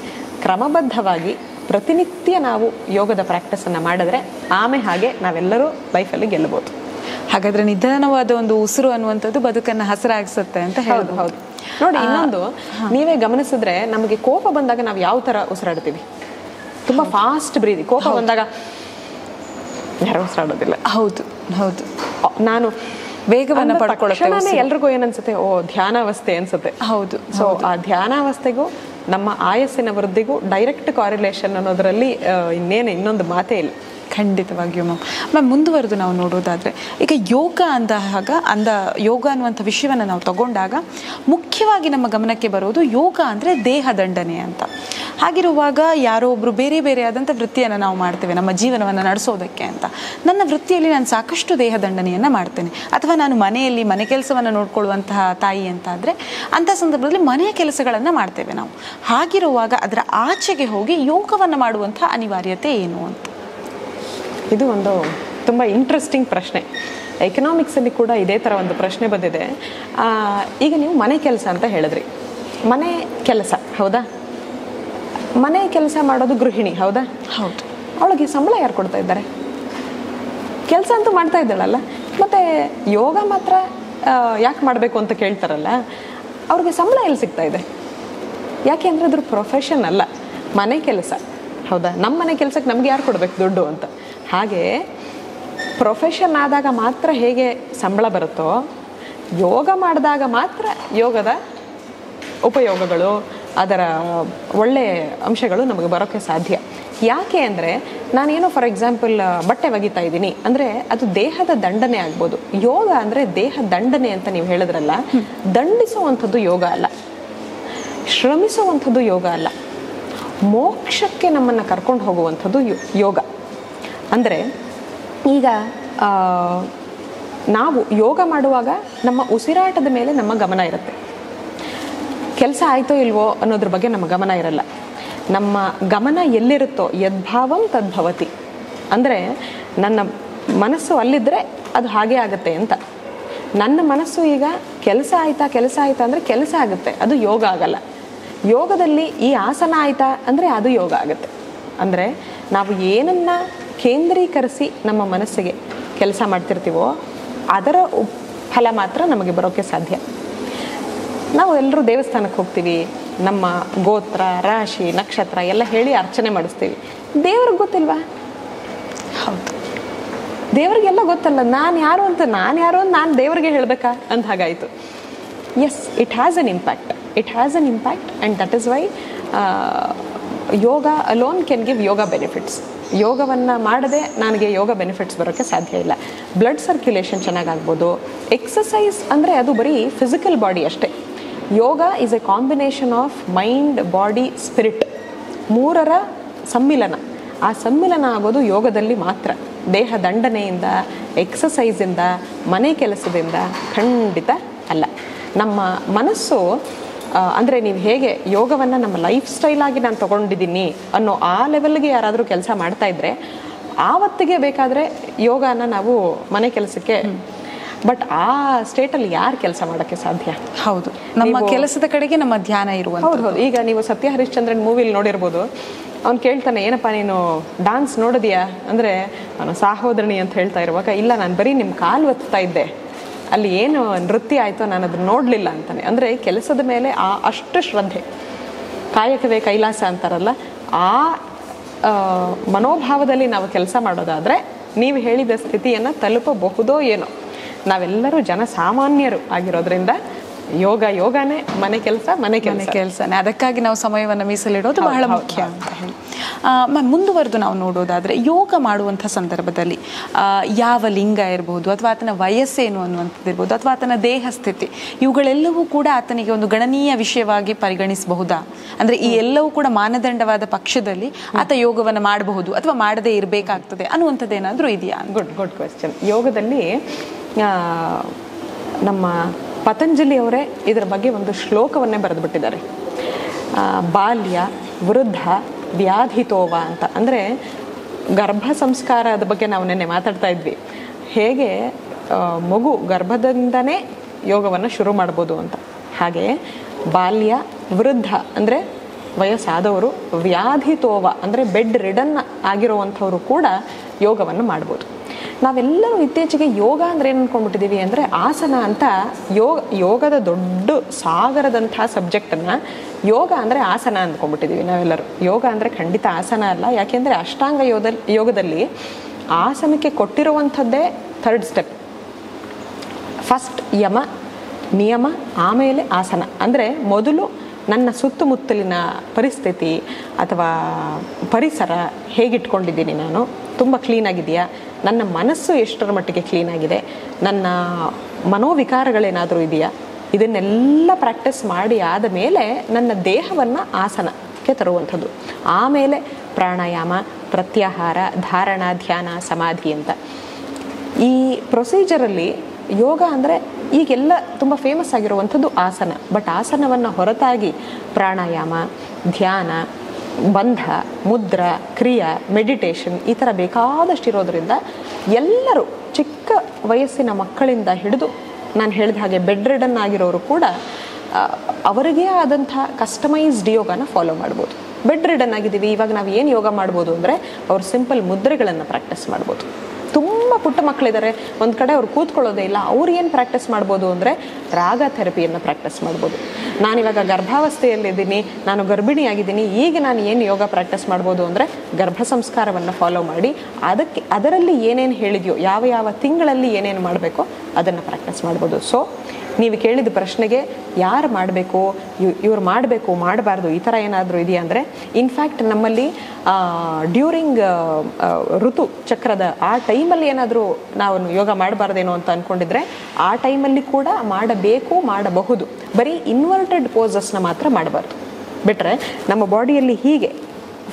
Speaker 3: ಕ್ರಮಬದ್ಧವಾಗಿ ಪ್ರತಿನಿತ್ಯ ನಾವು ಯೋಗದ ಪ್ರಾಕ್ಟೀಸನ್ನು ಮಾಡಿದ್ರೆ ಆಮೆ ಹಾಗೆ ನಾವೆಲ್ಲರೂ ಲೈಫಲ್ಲಿ ಗೆಲ್ಲಬಹುದು.
Speaker 2: ಹಾಗಾದ್ರೆ ನಿಧಾನವಾದ ಒಂದು ಉಸಿರು ಅನ್ನುವಂಥದ್ದು ಬದುಕನ್ನು ಹಸರಾಗಿಸುತ್ತೆ ಅಂತ ಹೇಳೋದು.
Speaker 3: ಹೌದು. ನೋಡಿ, ಇನ್ನೊಂದು ನೀವೇ ಗಮನಿಸಿದ್ರೆ ನಮಗೆ ಕೋಪ ಬಂದಾಗ ನಾವು ಯಾವ ಥರ ಉಸಿರಾಡ್ತೀವಿ? ತುಂಬ ಫಾಸ್ಟ್ ಬ್ರೀದಿ. ಕೋಪ ಬಂದಾಗ ಯಾರು ಉಸಿರಾಡೋದಿಲ್ಲ.
Speaker 2: ಹೌದು ಹೌದು.
Speaker 3: ನಾನು
Speaker 2: ವೇಗವನ್ನು ಪಡ್ಕೊಳ್ಳೋಕೆ
Speaker 3: ಎಲ್ರಿಗೂ ಏನನ್ಸುತ್ತೆ, ಧ್ಯಾನಾವಸ್ಥೆ ಅನ್ಸುತ್ತೆ.
Speaker 2: ಹೌದು.
Speaker 3: ಸೊ ಆ ಧ್ಯಾನಾವಸ್ಥೆಗೂ ನಮ್ಮ ಆಯಸ್ಸಿನ ವೃದ್ಧಿಗೂ ಡೈರೆಕ್ಟ್ ಕಾರಿಲೇಷನ್ ಅನ್ನೋದರಲ್ಲಿ ಇನ್ನೊಂದು ಮಾತೇ ಇಲ್ಲ.
Speaker 2: ಖಂಡಿತವಾಗಿಯೂ ಮ್ಯಾಮ್. ಮುಂದುವರೆದು ನಾವು ನೋಡೋದಾದರೆ ಈಗ ಯೋಗ ಯೋಗ ಅನ್ನುವಂಥ ವಿಷಯವನ್ನು ನಾವು ತಗೊಂಡಾಗ ಮುಖ್ಯವಾಗಿ ನಮ್ಮ ಗಮನಕ್ಕೆ ಬರೋದು ಯೋಗ ಅಂದರೆ ದೇಹದಂಡನೆ ಅಂತ. ಹಾಗಿರುವಾಗ ಯಾರೋ ಒಬ್ಬರು ಬೇರೆ ಬೇರೆ ಆದಂಥ ವೃತ್ತಿಯನ್ನು ನಾವು ಮಾಡ್ತೇವೆ ನಮ್ಮ ಜೀವನವನ್ನು ನಡೆಸೋದಕ್ಕೆ ಅಂತ. ನನ್ನ ವೃತ್ತಿಯಲ್ಲಿ ನಾನು ಸಾಕಷ್ಟು ದೇಹದಂಡನೆಯನ್ನು ಮಾಡ್ತೇನೆ, ಅಥವಾ ನಾನು ಮನೆಯಲ್ಲಿ ಮನೆ ಕೆಲಸವನ್ನು ನೋಡ್ಕೊಳ್ಳುವಂತಹ ತಾಯಿ ಅಂತ ಆದರೆ ಅಂಥ ಸಂದರ್ಭದಲ್ಲಿ ಮನೆಯ ಕೆಲಸಗಳನ್ನು ಮಾಡ್ತೇವೆ ನಾವು. ಹಾಗಿರುವಾಗ ಅದರ ಆಚೆಗೆ ಹೋಗಿ ಯೋಗವನ್ನು ಮಾಡುವಂಥ ಅನಿವಾರ್ಯತೆ ಏನು ಅಂತ?
Speaker 3: ಇದು ಒಂದು ತುಂಬ ಇಂಟ್ರೆಸ್ಟಿಂಗ್ ಪ್ರಶ್ನೆ. ಎಕನಾಮಿಕ್ಸಲ್ಲಿ ಕೂಡ ಇದೇ ಥರ ಒಂದು ಪ್ರಶ್ನೆ ಬಂದಿದೆ. ಈಗ ನೀವು ಮನೆ ಕೆಲಸ ಅಂತ ಹೇಳಿದ್ರಿ, ಮನೆ ಕೆಲಸ ಹೌದಾ? ಮನೆ ಕೆಲಸ ಮಾಡೋದು ಗೃಹಿಣಿ ಹೌದಾ?
Speaker 2: ಹೌದು.
Speaker 3: ಅವಳಿಗೆ ಸಂಬಳ ಯಾರು ಕೊಡ್ತಾ ಇದ್ದಾರೆ? ಕೆಲಸ ಅಂತೂ ಮಾಡ್ತಾ ಇದ್ದಾಳಲ್ಲ. ಮತ್ತು ಯೋಗ ಮಾತ್ರ ಯಾಕೆ ಮಾಡಬೇಕು ಅಂತ ಕೇಳ್ತಾರಲ್ಲ, ಅವ್ರಿಗೆ ಸಂಬಳ ಎಲ್ಲಿ ಸಿಗ್ತಾ ಇದೆ? ಯಾಕೆ ಅಂದರೆ ಅದ್ರ ಪ್ರೊಫೆಷನ್ ಅಲ್ಲ, ಮನೆ ಕೆಲಸ. ಹೌದಾ? ನಮ್ಮ ಮನೆ ಕೆಲಸಕ್ಕೆ ನಮ್ಗೆ ಯಾರು ಕೊಡಬೇಕು ದುಡ್ಡು ಅಂತ. ಹಾಗೆ ಪ್ರೊಫೆಷನ್ ಆದಾಗ ಮಾತ್ರ ಹೇಗೆ ಸಂಬಳ ಬರುತ್ತೋ, ಯೋಗ ಮಾಡಿದಾಗ ಮಾತ್ರ ಯೋಗದ ಉಪಯೋಗಗಳು, ಅದರ ಒಳ್ಳೆಯ ಅಂಶಗಳು ನಮಗೆ ಬರೋಕ್ಕೆ ಸಾಧ್ಯ. ಯಾಕೆ ಅಂದರೆ ನಾನೇನೋ ಫಾರ್ ಎಕ್ಸಾಂಪಲ್ ಬಟ್ಟೆ ಒಗಿತಾ ಇದ್ದೀನಿ ಅಂದರೆ ಅದು ದೇಹದ ದಂಡನೆ ಆಗ್ಬೋದು. ಯೋಗ ಅಂದರೆ ದೇಹ ದಂಡನೆ ಅಂತ ನೀವು ಹೇಳಿದ್ರಲ್ಲ, ದಂಡಿಸುವಂಥದ್ದು ಯೋಗ ಅಲ್ಲ, ಶ್ರಮಿಸುವಂಥದ್ದು ಯೋಗ ಅಲ್ಲ, ಮೋಕ್ಷಕ್ಕೆ ನಮ್ಮನ್ನು ಕರ್ಕೊಂಡು ಹೋಗುವಂಥದ್ದು ಯೋಗ. ಅಂದರೆ ಈಗ ನಾವು ಯೋಗ ಮಾಡುವಾಗ ನಮ್ಮ ಉಸಿರಾಟದ ಮೇಲೆ ನಮ್ಮ ಗಮನ ಇರುತ್ತೆ. ಕೆಲಸ ಆಯಿತೋ ಇಲ್ವೋ ಅನ್ನೋದ್ರ ಬಗ್ಗೆ ನಮ್ಮ ಗಮನ ಇರಲ್ಲ. ನಮ್ಮ ಗಮನ ಎಲ್ಲಿರುತ್ತೋ ಯದ್ಭಾವಂ ತದ್ಭವತಿ. ಅಂದರೆ ನನ್ನ ಮನಸ್ಸು ಅಲ್ಲಿದ್ದರೆ ಅದು ಹಾಗೇ ಆಗುತ್ತೆ ಅಂತ. ನನ್ನ ಮನಸ್ಸು ಈಗ ಕೆಲಸ ಆಯಿತಾ ಅಂದರೆ ಕೆಲಸ ಆಗುತ್ತೆ, ಅದು ಯೋಗ ಆಗಲ್ಲ. ಯೋಗದಲ್ಲಿ ಈ ಆಸನ ಆಯಿತಾ ಅಂದರೆ ಅದು ಯೋಗ ಆಗುತ್ತೆ. ಅಂದರೆ ನಾವು ಏನನ್ನು ಕೇಂದ್ರೀಕರಿಸಿ ನಮ್ಮ ಮನಸ್ಸಿಗೆ ಕೆಲಸ ಮಾಡ್ತಿರ್ತೀವೋ ಅದರ ಫಲ ಮಾತ್ರ ನಮಗೆ ಬರೋಕ್ಕೆ ಸಾಧ್ಯ. ನಾವು ಎಲ್ಲರೂ ದೇವಸ್ಥಾನಕ್ಕೆ ಹೋಗ್ತೀವಿ, ನಮ್ಮ ಗೋತ್ರ, ರಾಶಿ, ನಕ್ಷತ್ರ ಎಲ್ಲ ಹೇಳಿ ಅರ್ಚನೆ ಮಾಡಿಸ್ತೀವಿ. ದೇವ್ರಿಗೆ ಗೊತ್ತಿಲ್ವಾ? ಹೌದು, ದೇವ್ರಿಗೆಲ್ಲ ಗೊತ್ತಲ್ಲ. ನಾನು ಯಾರು ಅಂತ ನಾನು ದೇವ್ರಿಗೆ ಹೇಳಬೇಕಾ ಅಂತ ಹಾಗಾಯಿತು. Yes, it has an impact and that is why yoga alone can give yoga benefits. ಯೋಗವನ್ನು ಮಾಡದೆ ನನಗೆ ಯೋಗ ಬೆನಿಫಿಟ್ಸ್ ಬರೋಕ್ಕೆ ಸಾಧ್ಯ ಇಲ್ಲ. Blood circulation ಚೆನ್ನಾಗಾಗ್ಬೋದು. ಎಕ್ಸಸೈಸ್ ಅಂದರೆ ಅದು ಬರೀ ಫಿಸಿಕಲ್ ಬಾಡಿ ಅಷ್ಟೇ. Yoga is a combination of mind, body, spirit, ಮೂರರ ಸಮ್ಮಿಲನ. ಆ ಸಮ್ಮಿಲನ ಆಗೋದು ಯೋಗದಲ್ಲಿ ಮಾತ್ರ. ದೇಹ ದಂಡನೆಯಿಂದ, ಎಕ್ಸಸೈಸಿಂದ, ಮನೆ ಕೆಲಸದಿಂದ ಖಂಡಿತ ಅಲ್ಲ. ನಮ್ಮ ಮನಸ್ಸು ಅಂದರೆ ನೀವು ಹೇಗೆ ಯೋಗವನ್ನು ನಮ್ಮ ಲೈಫ್ ಸ್ಟೈಲಾಗಿ ನಾನು ತೊಗೊಂಡಿದ್ದೀನಿ ಅನ್ನೋ ಆ ಲೆವೆಲ್ಗೆ ಯಾರಾದರೂ ಕೆಲಸ ಮಾಡ್ತಾ ಇದ್ರೆ ಆವತ್ತಿಗೆ ಬೇಕಾದರೆ ಯೋಗನ ನಾವು ಮನೆ ಕೆಲಸಕ್ಕೆ, ಬಟ್ ಆ ಸ್ಟೇಟಲ್ಲಿ ಯಾರು ಕೆಲಸ ಮಾಡೋಕ್ಕೆ ಸಾಧ್ಯ?
Speaker 2: ಹೌದು, ನಮ್ಮ ಕೆಲಸದ ಕಡೆಗೆ ನಮ್ಮ ಧ್ಯಾನ ಇರುವಂಥ.
Speaker 3: ಹೌದು. ಈಗ ನೀವು ಸತ್ಯ ಹರಿಶ್ಚಂದ್ರನ್ ಮೂವಿಲಿ ನೋಡಿರ್ಬೋದು. ಅವ್ನು ಕೇಳ್ತಾನೆ, ಏನಪ್ಪ ನೀನು ಡಾನ್ಸ್ ನೋಡಿದ್ಯಾ ಅಂದರೆ, ನಾನು ಸಾಹೋದರಣಿ ಅಂತ ಹೇಳ್ತಾ ಇರುವಾಗ, ಇಲ್ಲ ನಾನು ಬರೀ ನಿಮ್ಮ ಕಾಲು ಒತ್ತಾ ಇದ್ದೆ, ಅಲ್ಲಿ ಏನು ನೃತ್ಯ ಆಯಿತೋ ನಾನು ಅದನ್ನು ನೋಡಲಿಲ್ಲ ಅಂತಾನೆ. ಅಂದರೆ ಕೆಲಸದ ಮೇಲೆ ಅಷ್ಟು ಶ್ರದ್ಧೆ, ಕಾಯಕವೇ ಕೈಲಾಸ ಅಂತಾರಲ್ಲ, ಆ ಮನೋಭಾವದಲ್ಲಿ ನಾವು ಕೆಲಸ ಮಾಡೋದಾದರೆ ನೀವು ಹೇಳಿದ ಸ್ಥಿತಿಯನ್ನು ತಲುಪಬಹುದೋ ಏನೋ. ನಾವೆಲ್ಲರೂ ಜನಸಾಮಾನ್ಯರು ಆಗಿರೋದ್ರಿಂದ ಯೋಗನೇ, ಮನೆ ಕೆಲಸನೇ.
Speaker 2: ಅದಕ್ಕಾಗಿ ನಾವು ಸಮಯವನ್ನು ಮೀಸಲಿಡೋದು ಬಹಳ ಮುಖ್ಯ ಅಂತ ಹೇಳಿ ಮುಂದುವರೆದು ನಾವು ನೋಡೋದಾದರೆ, ಯೋಗ ಮಾಡುವಂಥ ಸಂದರ್ಭದಲ್ಲಿ ಯಾವ ಲಿಂಗ ಇರ್ಬೋದು, ಅಥವಾ ಆತನ ವಯಸ್ಸೇನು ಅನ್ನುವಂಥದ್ದು ಇರ್ಬೋದು, ಅಥವಾ ಆತನ ದೇಹ ಸ್ಥಿತಿ, ಇವುಗಳೆಲ್ಲವೂ ಕೂಡ ಆತನಿಗೆ ಒಂದು ಗಣನೀಯ ವಿಷಯವಾಗಿ ಪರಿಗಣಿಸಬಹುದಾ? ಅಂದರೆ ಈ ಎಲ್ಲವೂ ಕೂಡ ಮಾನದಂಡವಾದ ಪಕ್ಷದಲ್ಲಿ ಆತ ಯೋಗವನ್ನು ಮಾಡಬಹುದು ಅಥವಾ ಮಾಡದೇ ಇರಬೇಕಾಗ್ತದೆ ಅನ್ನುವಂಥದ್ದು ಏನಾದರೂ ಇದೆಯಾ?
Speaker 3: Good question. ಯೋಗದಲ್ಲಿ ನಮ್ಮ ಪತಂಜಲಿ ಅವರೇ ಇದರ ಬಗ್ಗೆ ಒಂದು ಶ್ಲೋಕವನ್ನೇ ಬರೆದುಬಿಟ್ಟಿದ್ದಾರೆ. ಬಾಲ್ಯ, ವೃದ್ಧ, ವ್ಯಾಧಿತೋವ ಅಂತ. ಅಂದರೆ ಗರ್ಭ ಸಂಸ್ಕಾರದ ಬಗ್ಗೆ ನಾವು ನೆನ್ನೆ ಮಾತಾಡ್ತಾ ಇದ್ವಿ, ಹೇಗೆ ಮಗು ಗರ್ಭದಿಂದನೇ ಯೋಗವನ್ನು ಶುರು ಮಾಡ್ಬೋದು ಅಂತ. ಹಾಗೆ ಬಾಲ್ಯ, ವೃದ್ಧ ಅಂದರೆ ವಯಸ್ಸಾದವರು, ವ್ಯಾಧಿತೋವ ಅಂದರೆ ಬೆಡ್ ರಿಡನ್ ಆಗಿರುವಂಥವರು ಕೂಡ ಯೋಗವನ್ನು ಮಾಡ್ಬೋದು. ನಾವೆಲ್ಲರೂ ಇತ್ತೀಚೆಗೆ ಯೋಗ ಅಂದರೆ ಏನು ಅಂದ್ಕೊಂಡ್ಬಿಟ್ಟಿದ್ದೀವಿ ಅಂದರೆ ಆಸನ ಅಂತ. ಯೋಗದ ದೊಡ್ಡ ಸಾಗರದಂಥ ಸಬ್ಜೆಕ್ಟನ್ನು ಯೋಗ ಅಂದರೆ ಆಸನ ಅಂದ್ಕೊಂಡ್ಬಿಟ್ಟಿದ್ದೀವಿ ನಾವೆಲ್ಲರೂ. ಯೋಗ ಅಂದರೆ ಖಂಡಿತ ಆಸನ ಅಲ್ಲ. ಯಾಕೆಂದರೆ ಅಷ್ಟಾಂಗ ಯೋಗದಲ್ಲಿ ಆಸನಕ್ಕೆ ಕೊಟ್ಟಿರುವಂಥದ್ದೇ 3rd ಸ್ಟೆಪ್. ಫಸ್ಟ್ ಯಮ, ನಿಯಮ, ಆಮೇಲೆ ಆಸನ. ಅಂದರೆ ಮೊದಲು ನನ್ನ ಸುತ್ತಮುತ್ತಲಿನ ಪರಿಸ್ಥಿತಿ ಅಥವಾ ಪರಿಸರ ಹೇಗಿಟ್ಕೊಂಡಿದ್ದೀನಿ, ನಾನು ತುಂಬ ಕ್ಲೀನಾಗಿದೆಯಾ, ನನ್ನ ಮನಸ್ಸು ಎಷ್ಟರ ಮಟ್ಟಿಗೆ ಕ್ಲೀನಾಗಿದೆ, ನನ್ನ ಮನೋವಿಕಾರಗಳೇನಾದರೂ ಇದೆಯಾ, ಇದನ್ನೆಲ್ಲ ಪ್ರಾಕ್ಟೀಸ್ ಮಾಡಿ ಆದ ಮೇಲೆ ನನ್ನ ದೇಹವನ್ನು ಆಸನಕ್ಕೆ ತರುವಂಥದ್ದು. ಆಮೇಲೆ ಪ್ರಾಣಾಯಾಮ, ಪ್ರತ್ಯಾಹಾರ, ಧಾರಣ, ಧ್ಯಾನ, ಸಮಾಧಿ ಅಂತ. ಈ ಪ್ರೊಸೀಜರಲ್ಲಿ ಯೋಗ ಅಂದರೆ ಈಗೆಲ್ಲ ತುಂಬ ಫೇಮಸ್ ಆಗಿರುವಂಥದ್ದು ಆಸನ. ಬಟ್ ಆಸನವನ್ನು ಹೊರತಾಗಿ ಪ್ರಾಣಾಯಾಮ, ಧ್ಯಾನ, ಬಂಧ, ಮುದ್ರ, ಕ್ರಿಯಾ, ಮೆಡಿಟೇಷನ್ ಈ ಥರ ಬೇಕಾದಷ್ಟು ಇರೋದ್ರಿಂದ ಎಲ್ಲರೂ ಚಿಕ್ಕ ವಯಸ್ಸಿನ ಮಕ್ಕಳಿಂದ ಹಿಡಿದು ನಾನು ಹೇಳಿದ ಹಾಗೆ ಬೆಡ್ ರಿಡನ್ ಆಗಿರೋರು ಕೂಡ ಅವರಿಗೇ ಆದಂಥ ಕಸ್ಟಮೈಸ್ಡ್ ಯೋಗನ ಫಾಲೋ ಮಾಡ್ಬೋದು. ಬೆಡ್ ರಿಡನ್ ಆಗಿದ್ದೀವಿ, ಇವಾಗ ನಾವು ಏನು ಯೋಗ ಮಾಡ್ಬೋದು ಅಂದರೆ ಅವ್ರು ಸಿಂಪಲ್ ಮುದ್ರೆಗಳನ್ನು ಪ್ರಾಕ್ಟೀಸ್ ಮಾಡ್ಬೋದು. ತುಂಬ ಪುಟ್ಟ ಮಕ್ಕಳಿದ್ದಾರೆ, ಒಂದು ಕಡೆ ಅವ್ರು ಕೂತ್ಕೊಳ್ಳೋದೇ ಇಲ್ಲ, ಅವ್ರು ಏನು ಪ್ರಾಕ್ಟೀಸ್ ಮಾಡ್ಬೋದು ಅಂದರೆ ರಾಗ ಥೆರಪಿಯನ್ನು ಪ್ರಾಕ್ಟೀಸ್ ಮಾಡ್ಬೋದು. ನಾನಿವಾಗ ಗರ್ಭಾವಸ್ಥೆಯಲ್ಲಿದ್ದೀನಿ, ನಾನು ಗರ್ಭಿಣಿಯಾಗಿದ್ದೀನಿ, ಈಗ ನಾನು ಏನು ಯೋಗ ಪ್ರಾಕ್ಟೀಸ್ ಮಾಡ್ಬೋದು ಅಂದರೆ ಗರ್ಭ ಸಂಸ್ಕಾರವನ್ನು ಫಾಲೋ ಮಾಡಿ ಅದರಲ್ಲಿ ಏನೇನು ಹೇಳಿದೆಯೋ, ಯಾವ ಯಾವ ತಿಂಗಳಲ್ಲಿ ಏನೇನು ಮಾಡಬೇಕೋ ಅದನ್ನು ಪ್ರಾಕ್ಟೀಸ್ ಮಾಡ್ಬೋದು. ಸೊ ನೀವು ಕೇಳಿದ ಪ್ರಶ್ನೆಗೆ ಯಾರು ಮಾಡಬೇಕು, ಇವ್ರು ಮಾಡಬೇಕು ಮಾಡಬಾರ್ದು ಈ ಥರ ಏನಾದರೂ ಇದೆಯಾ ಅಂದರೆ, ಇನ್ಫ್ಯಾಕ್ಟ್ ನಮ್ಮಲ್ಲಿ ಡ್ಯೂರಿಂಗ್ ಋತು ಚಕ್ರದ ಆ ಟೈಮಲ್ಲಿ ಏನಾದರೂ ನಾವು ಯೋಗ ಮಾಡಬಾರ್ದೇನೋ ಅಂತ ಅಂದ್ಕೊಂಡಿದ್ರೆ ಆ ಟೈಮಲ್ಲಿ ಕೂಡ ಮಾಡಬೇಕು, ಮಾಡಬಹುದು. ಬರೀ ಇನ್ವರ್ಟೆಡ್ ಪೋಸಸ್ನ ಮಾತ್ರ ಮಾಡಬಾರ್ದು. ಬಿಟ್ಟರೆ ನಮ್ಮ ಬಾಡಿಯಲ್ಲಿ ಹೀಗೆ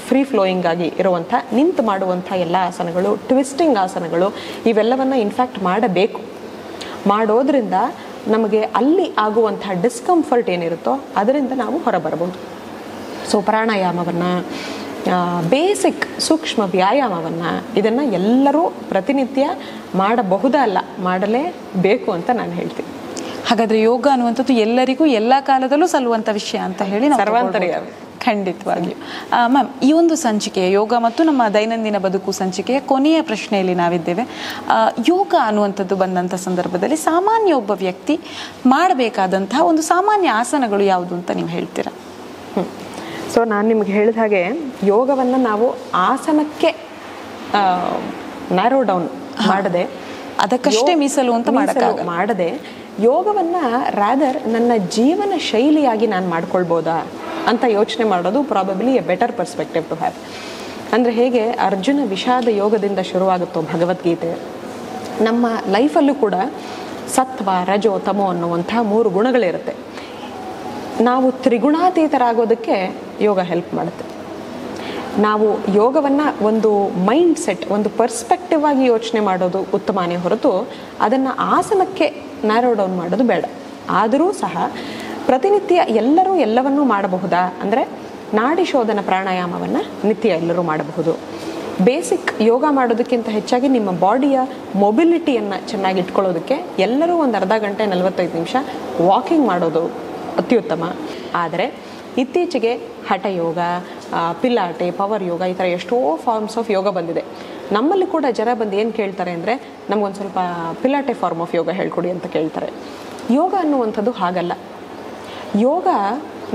Speaker 3: ಫ್ರೀ ಫ್ಲೋಯಿಂಗ್ ಆಗಿ ಇರುವಂಥ ನಿಂತು ಮಾಡುವಂಥ ಎಲ್ಲ ಆಸನಗಳು, ಟ್ವಿಸ್ಟಿಂಗ್ ಆಸನಗಳು, ಇವೆಲ್ಲವನ್ನು ಇನ್ಫ್ಯಾಕ್ಟ್ ಮಾಡಬೇಕು. ಮಾಡೋದ್ರಿಂದ ನಮಗೆ ಅಲ್ಲಿ ಆಗುವಂಥ ಡಿಸ್ಕಂಫರ್ಟ್ ಏನಿರುತ್ತೋ ಅದರಿಂದ ನಾವು ಹೊರಬರಬಹುದು. ಸೊ ಪ್ರಾಣಾಯಾಮವನ್ನು, ಬೇಸಿಕ್ ಸೂಕ್ಷ್ಮ ವ್ಯಾಯಾಮವನ್ನು, ಇದನ್ನು ಎಲ್ಲರೂ ಪ್ರತಿನಿತ್ಯ ಮಾಡಬಹುದಲ್ಲ, ಮಾಡಲೇಬೇಕು ಅಂತ ನಾನು ಹೇಳ್ತೀನಿ.
Speaker 2: ಹಾಗಾದ್ರೆ ಯೋಗ ಅನ್ನುವಂಥದ್ದು ಎಲ್ಲರಿಗೂ ಎಲ್ಲ ಕಾಲದಲ್ಲೂ ಸಲ್ಲುವಂಥ ವಿಷಯ ಅಂತ ಹೇಳಿ ನಾವು
Speaker 3: ಸರ್ವಾಂತರ್ಯಾಮಿ.
Speaker 2: ಖಂಡಿತವಾಗಿಯೂ. ಮ್ಯಾಮ್, ಈ ಒಂದು ಸಂಚಿಕೆಯ ಯೋಗ ಮತ್ತು ನಮ್ಮ ದೈನಂದಿನ ಬದುಕು ಸಂಚಿಕೆಯ ಕೊನೆಯ ಪ್ರಶ್ನೆಯಲ್ಲಿ ನಾವಿದ್ದೇವೆ. ಯೋಗ ಅನ್ನುವಂಥದ್ದು ಬಂದಂಥ ಸಂದರ್ಭದಲ್ಲಿ ಸಾಮಾನ್ಯ ಒಬ್ಬ ವ್ಯಕ್ತಿ ಮಾಡಬೇಕಾದಂತಹ ಒಂದು ಸಾಮಾನ್ಯ ಆಸನಗಳು ಯಾವುದು ಅಂತ ನೀವು ಹೇಳ್ತೀರಾ?
Speaker 3: ಸೊ ನಾನು ನಿಮ್ಗೆ ಹೇಳಿದ ಹಾಗೆ ಯೋಗವನ್ನು ನಾವು ಆಸನಕ್ಕೆ ನ್ಯಾರೋ ಡೌನ್ ಮಾಡದೆ,
Speaker 2: ಅದಕ್ಕಷ್ಟೇ ಮೀಸಲು ಅಂತ
Speaker 3: ಮಾಡದೆ ಯೋಗವನ್ನು ರಾದರ್ ನನ್ನ ಜೀವನ ಶೈಲಿಯಾಗಿ ನಾನು ಮಾಡ್ಕೊಳ್ಬೋದಾ ಅಂತ ಯೋಚನೆ ಮಾಡೋದು probably a better perspective to have. ಅಂದರೆ ಹೇಗೆ ಅರ್ಜುನ ವಿಷಾದ ಯೋಗದಿಂದ ಶುರುವಾಗುತ್ತೋ ಭಗವದ್ಗೀತೆ, ನಮ್ಮ ಲೈಫಲ್ಲೂ ಕೂಡ ಸತ್ವ, ರಜೋ, ತಮೋ ಅನ್ನುವಂಥ 3 ಗುಣಗಳಿರುತ್ತೆ. ನಾವು ತ್ರಿಗುಣಾತೀತರಾಗೋದಕ್ಕೆ ಯೋಗ ಹೆಲ್ಪ್ ಮಾಡುತ್ತೆ. ನಾವು ಯೋಗವನ್ನು ಒಂದು ಮೈಂಡ್ ಸೆಟ್, ಒಂದು ಪರ್ಸ್ಪೆಕ್ಟಿವ್ ಆಗಿ ಯೋಚನೆ ಮಾಡೋದು ಉತ್ತಮನೇ ಹೊರತು ಅದನ್ನು ಆಸನಕ್ಕೆ ನ್ಯಾರೋ ಡೌನ್ ಮಾಡೋದು ಬೇಡ. ಆದರೂ ಸಹ ಪ್ರತಿನಿತ್ಯ ಎಲ್ಲರೂ ಎಲ್ಲವನ್ನೂ ಮಾಡಬಹುದಾ ಅಂದರೆ ನಾಡಿ ಶೋಧನ ಪ್ರಾಣಾಯಾಮವನ್ನು ನಿತ್ಯ ಎಲ್ಲರೂ ಮಾಡಬಹುದು. ಬೇಸಿಕ್ ಯೋಗ ಮಾಡೋದಕ್ಕಿಂತ ಹೆಚ್ಚಾಗಿ ನಿಮ್ಮ ಬಾಡಿಯ ಮೊಬಿಲಿಟಿಯನ್ನು ಚೆನ್ನಾಗಿ ಇಟ್ಕೊಳ್ಳೋದಕ್ಕೆ ಎಲ್ಲರೂ ಒಂದು ಅರ್ಧ ಗಂಟೆ 45 ನಿಮಿಷ ವಾಕಿಂಗ್ ಮಾಡೋದು ಅತ್ಯುತ್ತಮ. ಆದರೆ ಇತ್ತೀಚೆಗೆ ಹಠಯೋಗ, ಪಿಲಾಟೆ, ಪವರ್ ಯೋಗ, ಈ ಥರ ಎಷ್ಟೋ ಫಾರ್ಮ್ಸ್ ಆಫ್ ಯೋಗ ಬಂದಿದೆ. ನಮ್ಮಲ್ಲಿ ಕೂಡ ಜನ ಬಂದು ಏನು ಕೇಳ್ತಾರೆ ಅಂದರೆ ನಮಗೊಂದು ಸ್ವಲ್ಪ ಪಿಲಾಟೆ ಫಾರ್ಮ್ ಆಫ್ ಯೋಗ ಹೇಳ್ಕೊಡಿ ಅಂತ ಕೇಳ್ತಾರೆ. ಯೋಗ ಅನ್ನುವಂಥದ್ದು ಹಾಗಲ್ಲ. ಯೋಗ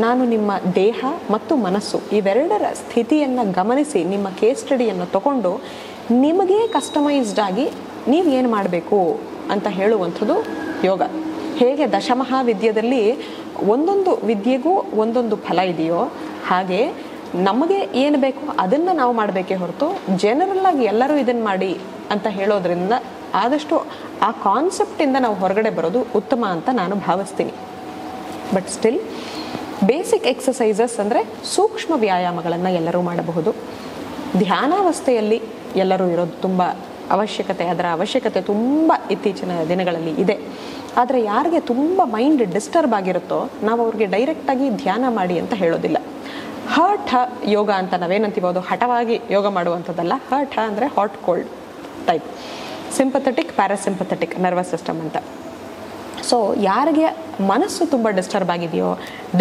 Speaker 3: ನಾನು ನಿಮ್ಮ ದೇಹ ಮತ್ತು ಮನಸ್ಸು ಇವೆರಡರ ಸ್ಥಿತಿಯನ್ನು ಗಮನಿಸಿ ನಿಮ್ಮ ಕೇಸ್ ಸ್ಟಡಿಯನ್ನು ತಗೊಂಡು ನಿಮಗೇ ಕಸ್ಟಮೈಸ್ಡ್ ಆಗಿ ನೀವು ಏನು ಮಾಡಬೇಕು ಅಂತ ಹೇಳುವಂಥದ್ದು ಯೋಗ. ಹೇಗೆ ದಶಮಹಾವಿದ್ಯದಲ್ಲಿ ಒಂದೊಂದು ವಿದ್ಯೆಗೂ ಒಂದೊಂದು ಫಲ ಇದೆಯೋ ಹಾಗೆ ನಮಗೆ ಏನು ಬೇಕು ಅದನ್ನು ನಾವು ಮಾಡಬೇಕೇ ಹೊರತು ಜನರಲ್ ಆಗಿ ಎಲ್ಲರೂ ಇದನ್ನು ಮಾಡಿ ಅಂತ ಹೇಳೋದ್ರಿಂದ ಆದಷ್ಟು ಆ ಕಾನ್ಸೆಪ್ಟಿಂದ ನಾವು ಹೊರಗಡೆ ಬರೋದು ಉತ್ತಮ ಅಂತ ನಾನು ಭಾವಿಸ್ತೀನಿ. ಬಟ್ ಸ್ಟಿಲ್ ಬೇಸಿಕ್ ಎಕ್ಸಸೈಸಸ್ ಅಂದರೆ ಸೂಕ್ಷ್ಮ ವ್ಯಾಯಾಮಗಳನ್ನು ಎಲ್ಲರೂ ಮಾಡಬಹುದು. ಧ್ಯಾನಾವಸ್ಥೆಯಲ್ಲಿ ಎಲ್ಲರೂ ಇರೋದು ತುಂಬ ಅದರ ಅವಶ್ಯಕತೆ ತುಂಬ ಇತ್ತೀಚಿನ ದಿನಗಳಲ್ಲಿ ಇದೆ. ಆದರೆ ಯಾರಿಗೆ ತುಂಬ ಮೈಂಡ್ ಡಿಸ್ಟರ್ಬ್ ಆಗಿರುತ್ತೋ ನಾವು ಅವ್ರಿಗೆ ಡೈರೆಕ್ಟಾಗಿ ಧ್ಯಾನ ಮಾಡಿ ಅಂತ ಹೇಳೋದಿಲ್ಲ. ಹಠ ಯೋಗ ಅಂತ ನಾವೇನಂತೀವೋ ಅದು ಹಠವಾಗಿ ಯೋಗ ಮಾಡುವಂಥದ್ದಲ್ಲ. ಹಠ ಅಂದರೆ hot cold type, sympathetic parasympathetic nervous system ಅಂತ. ಸೊ ಯಾರಿಗೆ ಮನಸ್ಸು ತುಂಬ ಡಿಸ್ಟರ್ಬ್ ಆಗಿದೆಯೋ,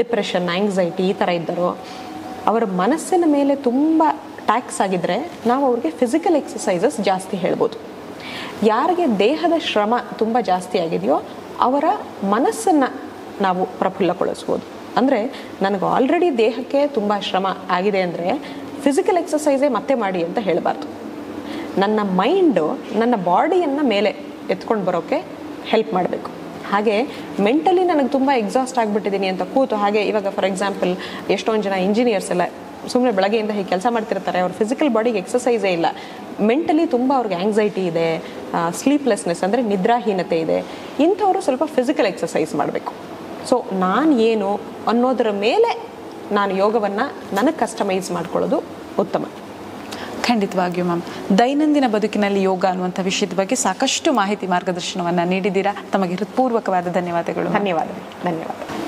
Speaker 3: ಡಿಪ್ರೆಷನ್, ಆಂಗ್ಸೈಟಿ ಈ ಥರ ಇದ್ದಾರೋ, ಅವರ ಮನಸ್ಸಿನ ಮೇಲೆ ತುಂಬ ಟ್ಯಾಕ್ಸ್ ಆಗಿದ್ದರೆ ನಾವು ಅವ್ರಿಗೆ ಫಿಸಿಕಲ್ ಎಕ್ಸಸೈಸಸ್ ಜಾಸ್ತಿ ಹೇಳ್ಬೋದು. ಯಾರಿಗೆ ದೇಹದ ಶ್ರಮ ತುಂಬ ಜಾಸ್ತಿ ಆಗಿದೆಯೋ ಅವರ ಮನಸ್ಸನ್ನು ನಾವು ಪ್ರಫುಲ್ಲಗೊಳಿಸ್ಬೋದು. ಅಂದರೆ ನನಗೆ ಆಲ್ರೆಡಿ ದೇಹಕ್ಕೆ ತುಂಬ ಶ್ರಮ ಆಗಿದೆ ಅಂದರೆ ಫಿಸಿಕಲ್ ಎಕ್ಸಸೈಸೇ ಮತ್ತೆ ಮಾಡಿ ಅಂತ ಹೇಳಬಾರ್ದು. ನನ್ನ ಮೈಂಡು ನನ್ನ ಬಾಡಿಯನ್ನು ಮೇಲೆ ಎತ್ಕೊಂಡು ಬರೋಕ್ಕೆ ಹೆಲ್ಪ್ ಮಾಡಬೇಕು. ಹಾಗೆ ಮೆಂಟಲಿ ನನಗೆ ತುಂಬ ಎಕ್ಸಾಸ್ಟ್ ಆಗಿಬಿಟ್ಟಿದ್ದೀನಿ ಅಂತ ಕೂತು ಹಾಗೆ ಇವಾಗ ಫಾರ್ ಎಕ್ಸಾಂಪಲ್ ಎಷ್ಟೊಂದು ಜನ ಇಂಜಿನಿಯರ್ಸ್ ಎಲ್ಲ ಸುಮ್ಮನೆ ಬೆಳಗ್ಗೆಯಿಂದ ಹೀಗೆ ಕೆಲಸ ಮಾಡ್ತಿರ್ತಾರೆ, ಅವ್ರ ಫಿಸಿಕಲ್ ಬಾಡಿಗೆ ಎಕ್ಸಸೈಸೇ ಇಲ್ಲ. ಮೆಂಟಲಿ ತುಂಬ ಅವ್ರಿಗೆ ಆಂಗ್ಸೈಟಿ ಇದೆ, ಸ್ಲೀಪ್ಲೆಸ್ನೆಸ್ ಅಂದರೆ ನಿದ್ರಾಹೀನತೆ ಇದೆ. ಇಂಥವರು ಸ್ವಲ್ಪ ಫಿಸಿಕಲ್ ಎಕ್ಸಸೈಸ್ ಮಾಡಬೇಕು. ಸೊ ನಾನು ಏನು ಅನ್ನೋದರ ಮೇಲೆ ನಾನು ಯೋಗವನ್ನು ನನಗೆ ಕಸ್ಟಮೈಸ್ ಮಾಡ್ಕೊಳ್ಳೋದು ಉತ್ತಮ.
Speaker 2: ಖಂಡಿತವಾಗಿಯೂ ಮ್ಯಾಮ್, ದೈನಂದಿನ ಬದುಕಿನಲ್ಲಿ ಯೋಗ ಅನ್ನುವಂಥ ವಿಷಯದ ಬಗ್ಗೆ ಸಾಕಷ್ಟು ಮಾಹಿತಿ ಮಾರ್ಗದರ್ಶನವನ್ನು ನೀಡಿದ್ದೀರಾ. ತಮಗೆ ಹೃತ್ಪೂರ್ವಕವಾದ ಧನ್ಯವಾದಗಳು.
Speaker 3: ಧನ್ಯವಾದ.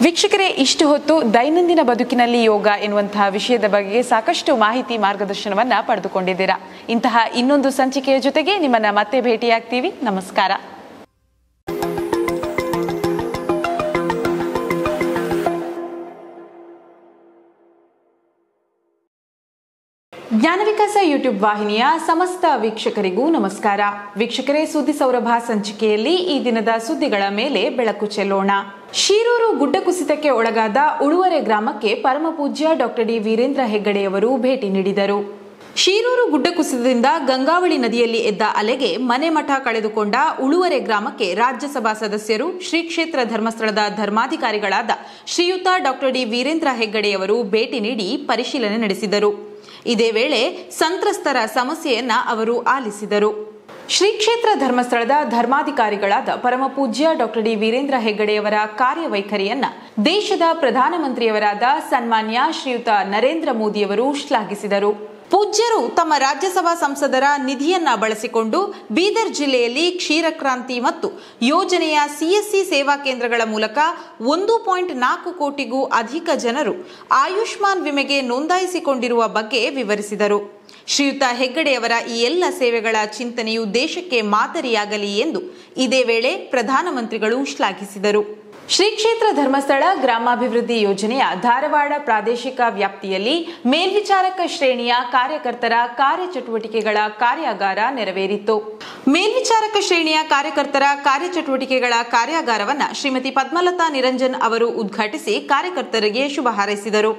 Speaker 2: ವೀಕ್ಷಕರೇ, ಇಷ್ಟು ಹೊತ್ತು ದೈನಂದಿನ ಬದುಕಿನಲ್ಲಿ ಯೋಗ ಎನ್ನುವಂತಹ ವಿಷಯದ ಬಗ್ಗೆ ಸಾಕಷ್ಟು ಮಾಹಿತಿ ಮಾರ್ಗದರ್ಶನವನ್ನು ಪಡೆದುಕೊಂಡಿದ್ದೀರಾ. ಇಂತಹ ಇನ್ನೊಂದು ಸಂಚಿಕೆಯ ಜೊತೆಗೆ ನಿಮ್ಮನ್ನ ಮತ್ತೆ ಭೇಟಿಯಾಗ್ತೀವಿ. ನಮಸ್ಕಾರ. ಜ್ಞಾನವಿಕಾಸ ಜ್ಞಾನವಿಕಾಸ ಯೂಟ್ಯೂಬ್ ವಾಹಿನಿಯ ಸಮಸ್ತ ವೀಕ್ಷಕರಿಗೂ ನಮಸ್ಕಾರ. ವೀಕ್ಷಕರೇ, ಸುದ್ದಿ ಸೌರಭ ಸಂಚಿಕೆಯಲ್ಲಿ ಈ ದಿನದ ಸುದ್ದಿಗಳ ಮೇಲೆ ಬೆಳಕು ಚೆಲ್ಲೋಣ. ಶಿರೂರು ಗುಡ್ಡ ಕುಸಿತಕ್ಕೆ ಒಳಗಾದ ಉಳುವರೆ ಗ್ರಾಮಕ್ಕೆ ಪರಮಪೂಜ್ಯ ಡಾಕ್ಟರ್ ಡಿ ವೀರೇಂದ್ರ ಹೆಗ್ಗಡೆಯವರು ಭೇಟಿ ನೀಡಿದರು. ಶಿರೂರು ಗುಡ್ಡ ಕುಸಿತದಿಂದ ಗಂಗಾವಳಿ ನದಿಯಲ್ಲಿ ಎದ್ದ ಅಲೆಗೆ ಮನೆ ಮಠ ಕಳೆದುಕೊಂಡ ಉಳುವರೆ ಗ್ರಾಮಕ್ಕೆ ರಾಜ್ಯಸಭಾ ಸದಸ್ಯರು, ಶ್ರೀ ಕ್ಷೇತ್ರ ಧರ್ಮಸ್ಥಳದ ಧರ್ಮಾಧಿಕಾರಿಗಳಾದ ಶ್ರೀಯುತ ಡಾಕ್ಟರ್ ಡಿ ವೀರೇಂದ್ರ ಹೆಗ್ಗಡೆಯವರು ಭೇಟಿ ನೀಡಿ ಪರಿಶೀಲನೆ ನಡೆಸಿದರು. ಇದೇ ವೇಳೆ ಸಂತ್ರಸ್ತರ ಸಮಸ್ಯೆಯನ್ನ ಅವರು ಆಲಿಸಿದರು. ಶ್ರೀ ಕ್ಷೇತ್ರ ಧರ್ಮಸ್ಥಳದ ಧರ್ಮಾಧಿಕಾರಿಗಳಾದ ಪರಮಪೂಜ್ಯ ಡಾಕ್ಟರ್ ಡಿ ವೀರೇಂದ್ರ ಹೆಗ್ಗಡೆಯವರ ಕಾರ್ಯವೈಖರಿಯನ್ನ ದೇಶದ ಪ್ರಧಾನಮಂತ್ರಿಯವರಾದ ಸನ್ಮಾನ್ಯ ಶ್ರೀಯುತ ನರೇಂದ್ರ ಮೋದಿಯವರು ಶ್ಲಾಘಿಸಿದರು. ಪೂಜ್ಯರು ತಮ್ಮ ರಾಜ್ಯಸಭಾ ಸಂಸದರ ನಿಧಿಯನ್ನ ಬಳಸಿಕೊಂಡು ಬೀದರ್ ಜಿಲ್ಲೆಯಲ್ಲಿ ಕ್ಷೀರಕ್ರಾಂತಿ ಮತ್ತು ಯೋಜನೆಯ ಸಿಎಸ್ಸಿ ಸೇವಾ ಕೇಂದ್ರಗಳ ಮೂಲಕ 1.4 ಕೋಟಿಗೂ ಅಧಿಕ ಜನರು ಆಯುಷ್ಮಾನ್ ವಿಮೆಗೆ ನೋಂದಾಯಿಸಿಕೊಂಡಿರುವ ಬಗ್ಗೆ ವಿವರಿಸಿದರು. ಶ್ರೀಯುತ ಹೆಗ್ಗಡೆಯವರ ಈ ಎಲ್ಲ ಸೇವೆಗಳ ಚಿಂತನೆಯು ದೇಶಕ್ಕೆ ಮಾದರಿಯಾಗಲಿ ಎಂದು ಇದೇ ವೇಳೆ ಪ್ರಧಾನಮಂತ್ರಿಗಳು ಶ್ಲಾಘಿಸಿದರು. ಶ್ರೀ ಕ್ಷೇತ್ರ ಧರ್ಮಸ್ಥಳ ಗ್ರಾಮಾಭಿವೃದ್ಧಿ ಯೋಜನೆಯ ಧಾರವಾಡ ಪ್ರಾದೇಶಿಕ ವ್ಯಾಪ್ತಿಯಲ್ಲಿ ಮೇಲ್ವಿಚಾರಕ ಶ್ರೇಣಿಯ ಕಾರ್ಯಕರ್ತರ ಕಾರ್ಯಚಟುವಟಿಕೆಗಳ ಕಾರ್ಯಾಗಾರ ನೆರವೇರಿತು. ಮೇಲ್ವಿಚಾರಕ ಶ್ರೇಣಿಯ ಕಾರ್ಯಕರ್ತರ ಕಾರ್ಯಚಟುವಟಿಕೆಗಳ ಕಾರ್ಯಾಗಾರವನ್ನು ಶ್ರೀಮತಿ ಪದ್ಮಲತಾ ನಿರಂಜನ್ ಅವರು ಉದ್ಘಾಟಿಸಿ ಕಾರ್ಯಕರ್ತರಿಗೆ ಶುಭ ಹಾರೈಸಿದರು.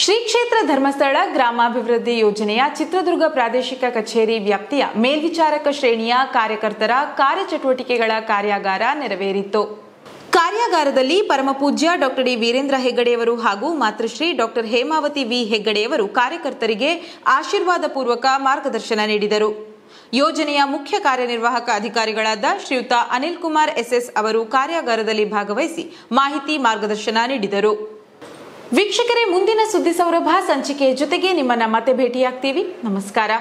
Speaker 2: ಶ್ರೀ ಕ್ಷೇತ್ರ ಧರ್ಮಸ್ಥಳ ಗ್ರಾಮಾಭಿವೃದ್ಧಿ ಯೋಜನೆಯ ಚಿತ್ರದುರ್ಗ ಪ್ರಾದೇಶಿಕ ಕಚೇರಿ ವ್ಯಾಪ್ತಿಯ ಮೇಲ್ವಿಚಾರಕ ಶ್ರೇಣಿಯ ಕಾರ್ಯಕರ್ತರ ಕಾರ್ಯಚಟುವಟಿಕೆಗಳ ಕಾರ್ಯಾಗಾರ ನೆರವೇರಿತು. ಕಾರ್ಯಾಗಾರದಲ್ಲಿ ಪರಮಪೂಜ್ಯ ಡಾಕ್ಟರ್ ಡಿ ವೀರೇಂದ್ರ ಹೆಗ್ಗಡೆಯವರು ಹಾಗೂ ಮಾತೃಶ್ರೀ ಡಾಕ್ಟರ್ ಹೇಮಾವತಿ ವಿ ಹೆಗ್ಗಡೆಯವರು ಕಾರ್ಯಕರ್ತರಿಗೆ ಆಶೀರ್ವಾದ ಪೂರ್ವಕ ಮಾರ್ಗದರ್ಶನ ನೀಡಿದರು. ಯೋಜನೆಯ ಮುಖ್ಯ ಕಾರ್ಯನಿರ್ವಾಹಕ ಅಧಿಕಾರಿಗಳಾದ ಶ್ರೀಯುತ ಅನಿಲ್ ಕುಮಾರ್ ಎಸ್ಎಸ್ ಅವರು ಕಾರ್ಯಾಗಾರದಲ್ಲಿ ಭಾಗವಹಿಸಿ ಮಾಹಿತಿ ಮಾರ್ಗದರ್ಶನ ನೀಡಿದರು. ವೀಕ್ಷಕರೇ, ಮುಂದಿನ ಸುದ್ದಿ ಸೌರಭ ಸಂಚಿಕೆಯ ಜೊತೆಗೆ ನಿಮ್ಮನ್ನ ಮತ್ತೆ ಭೇಟಿಯಾಗ್ತೀವಿ. ನಮಸ್ಕಾರ.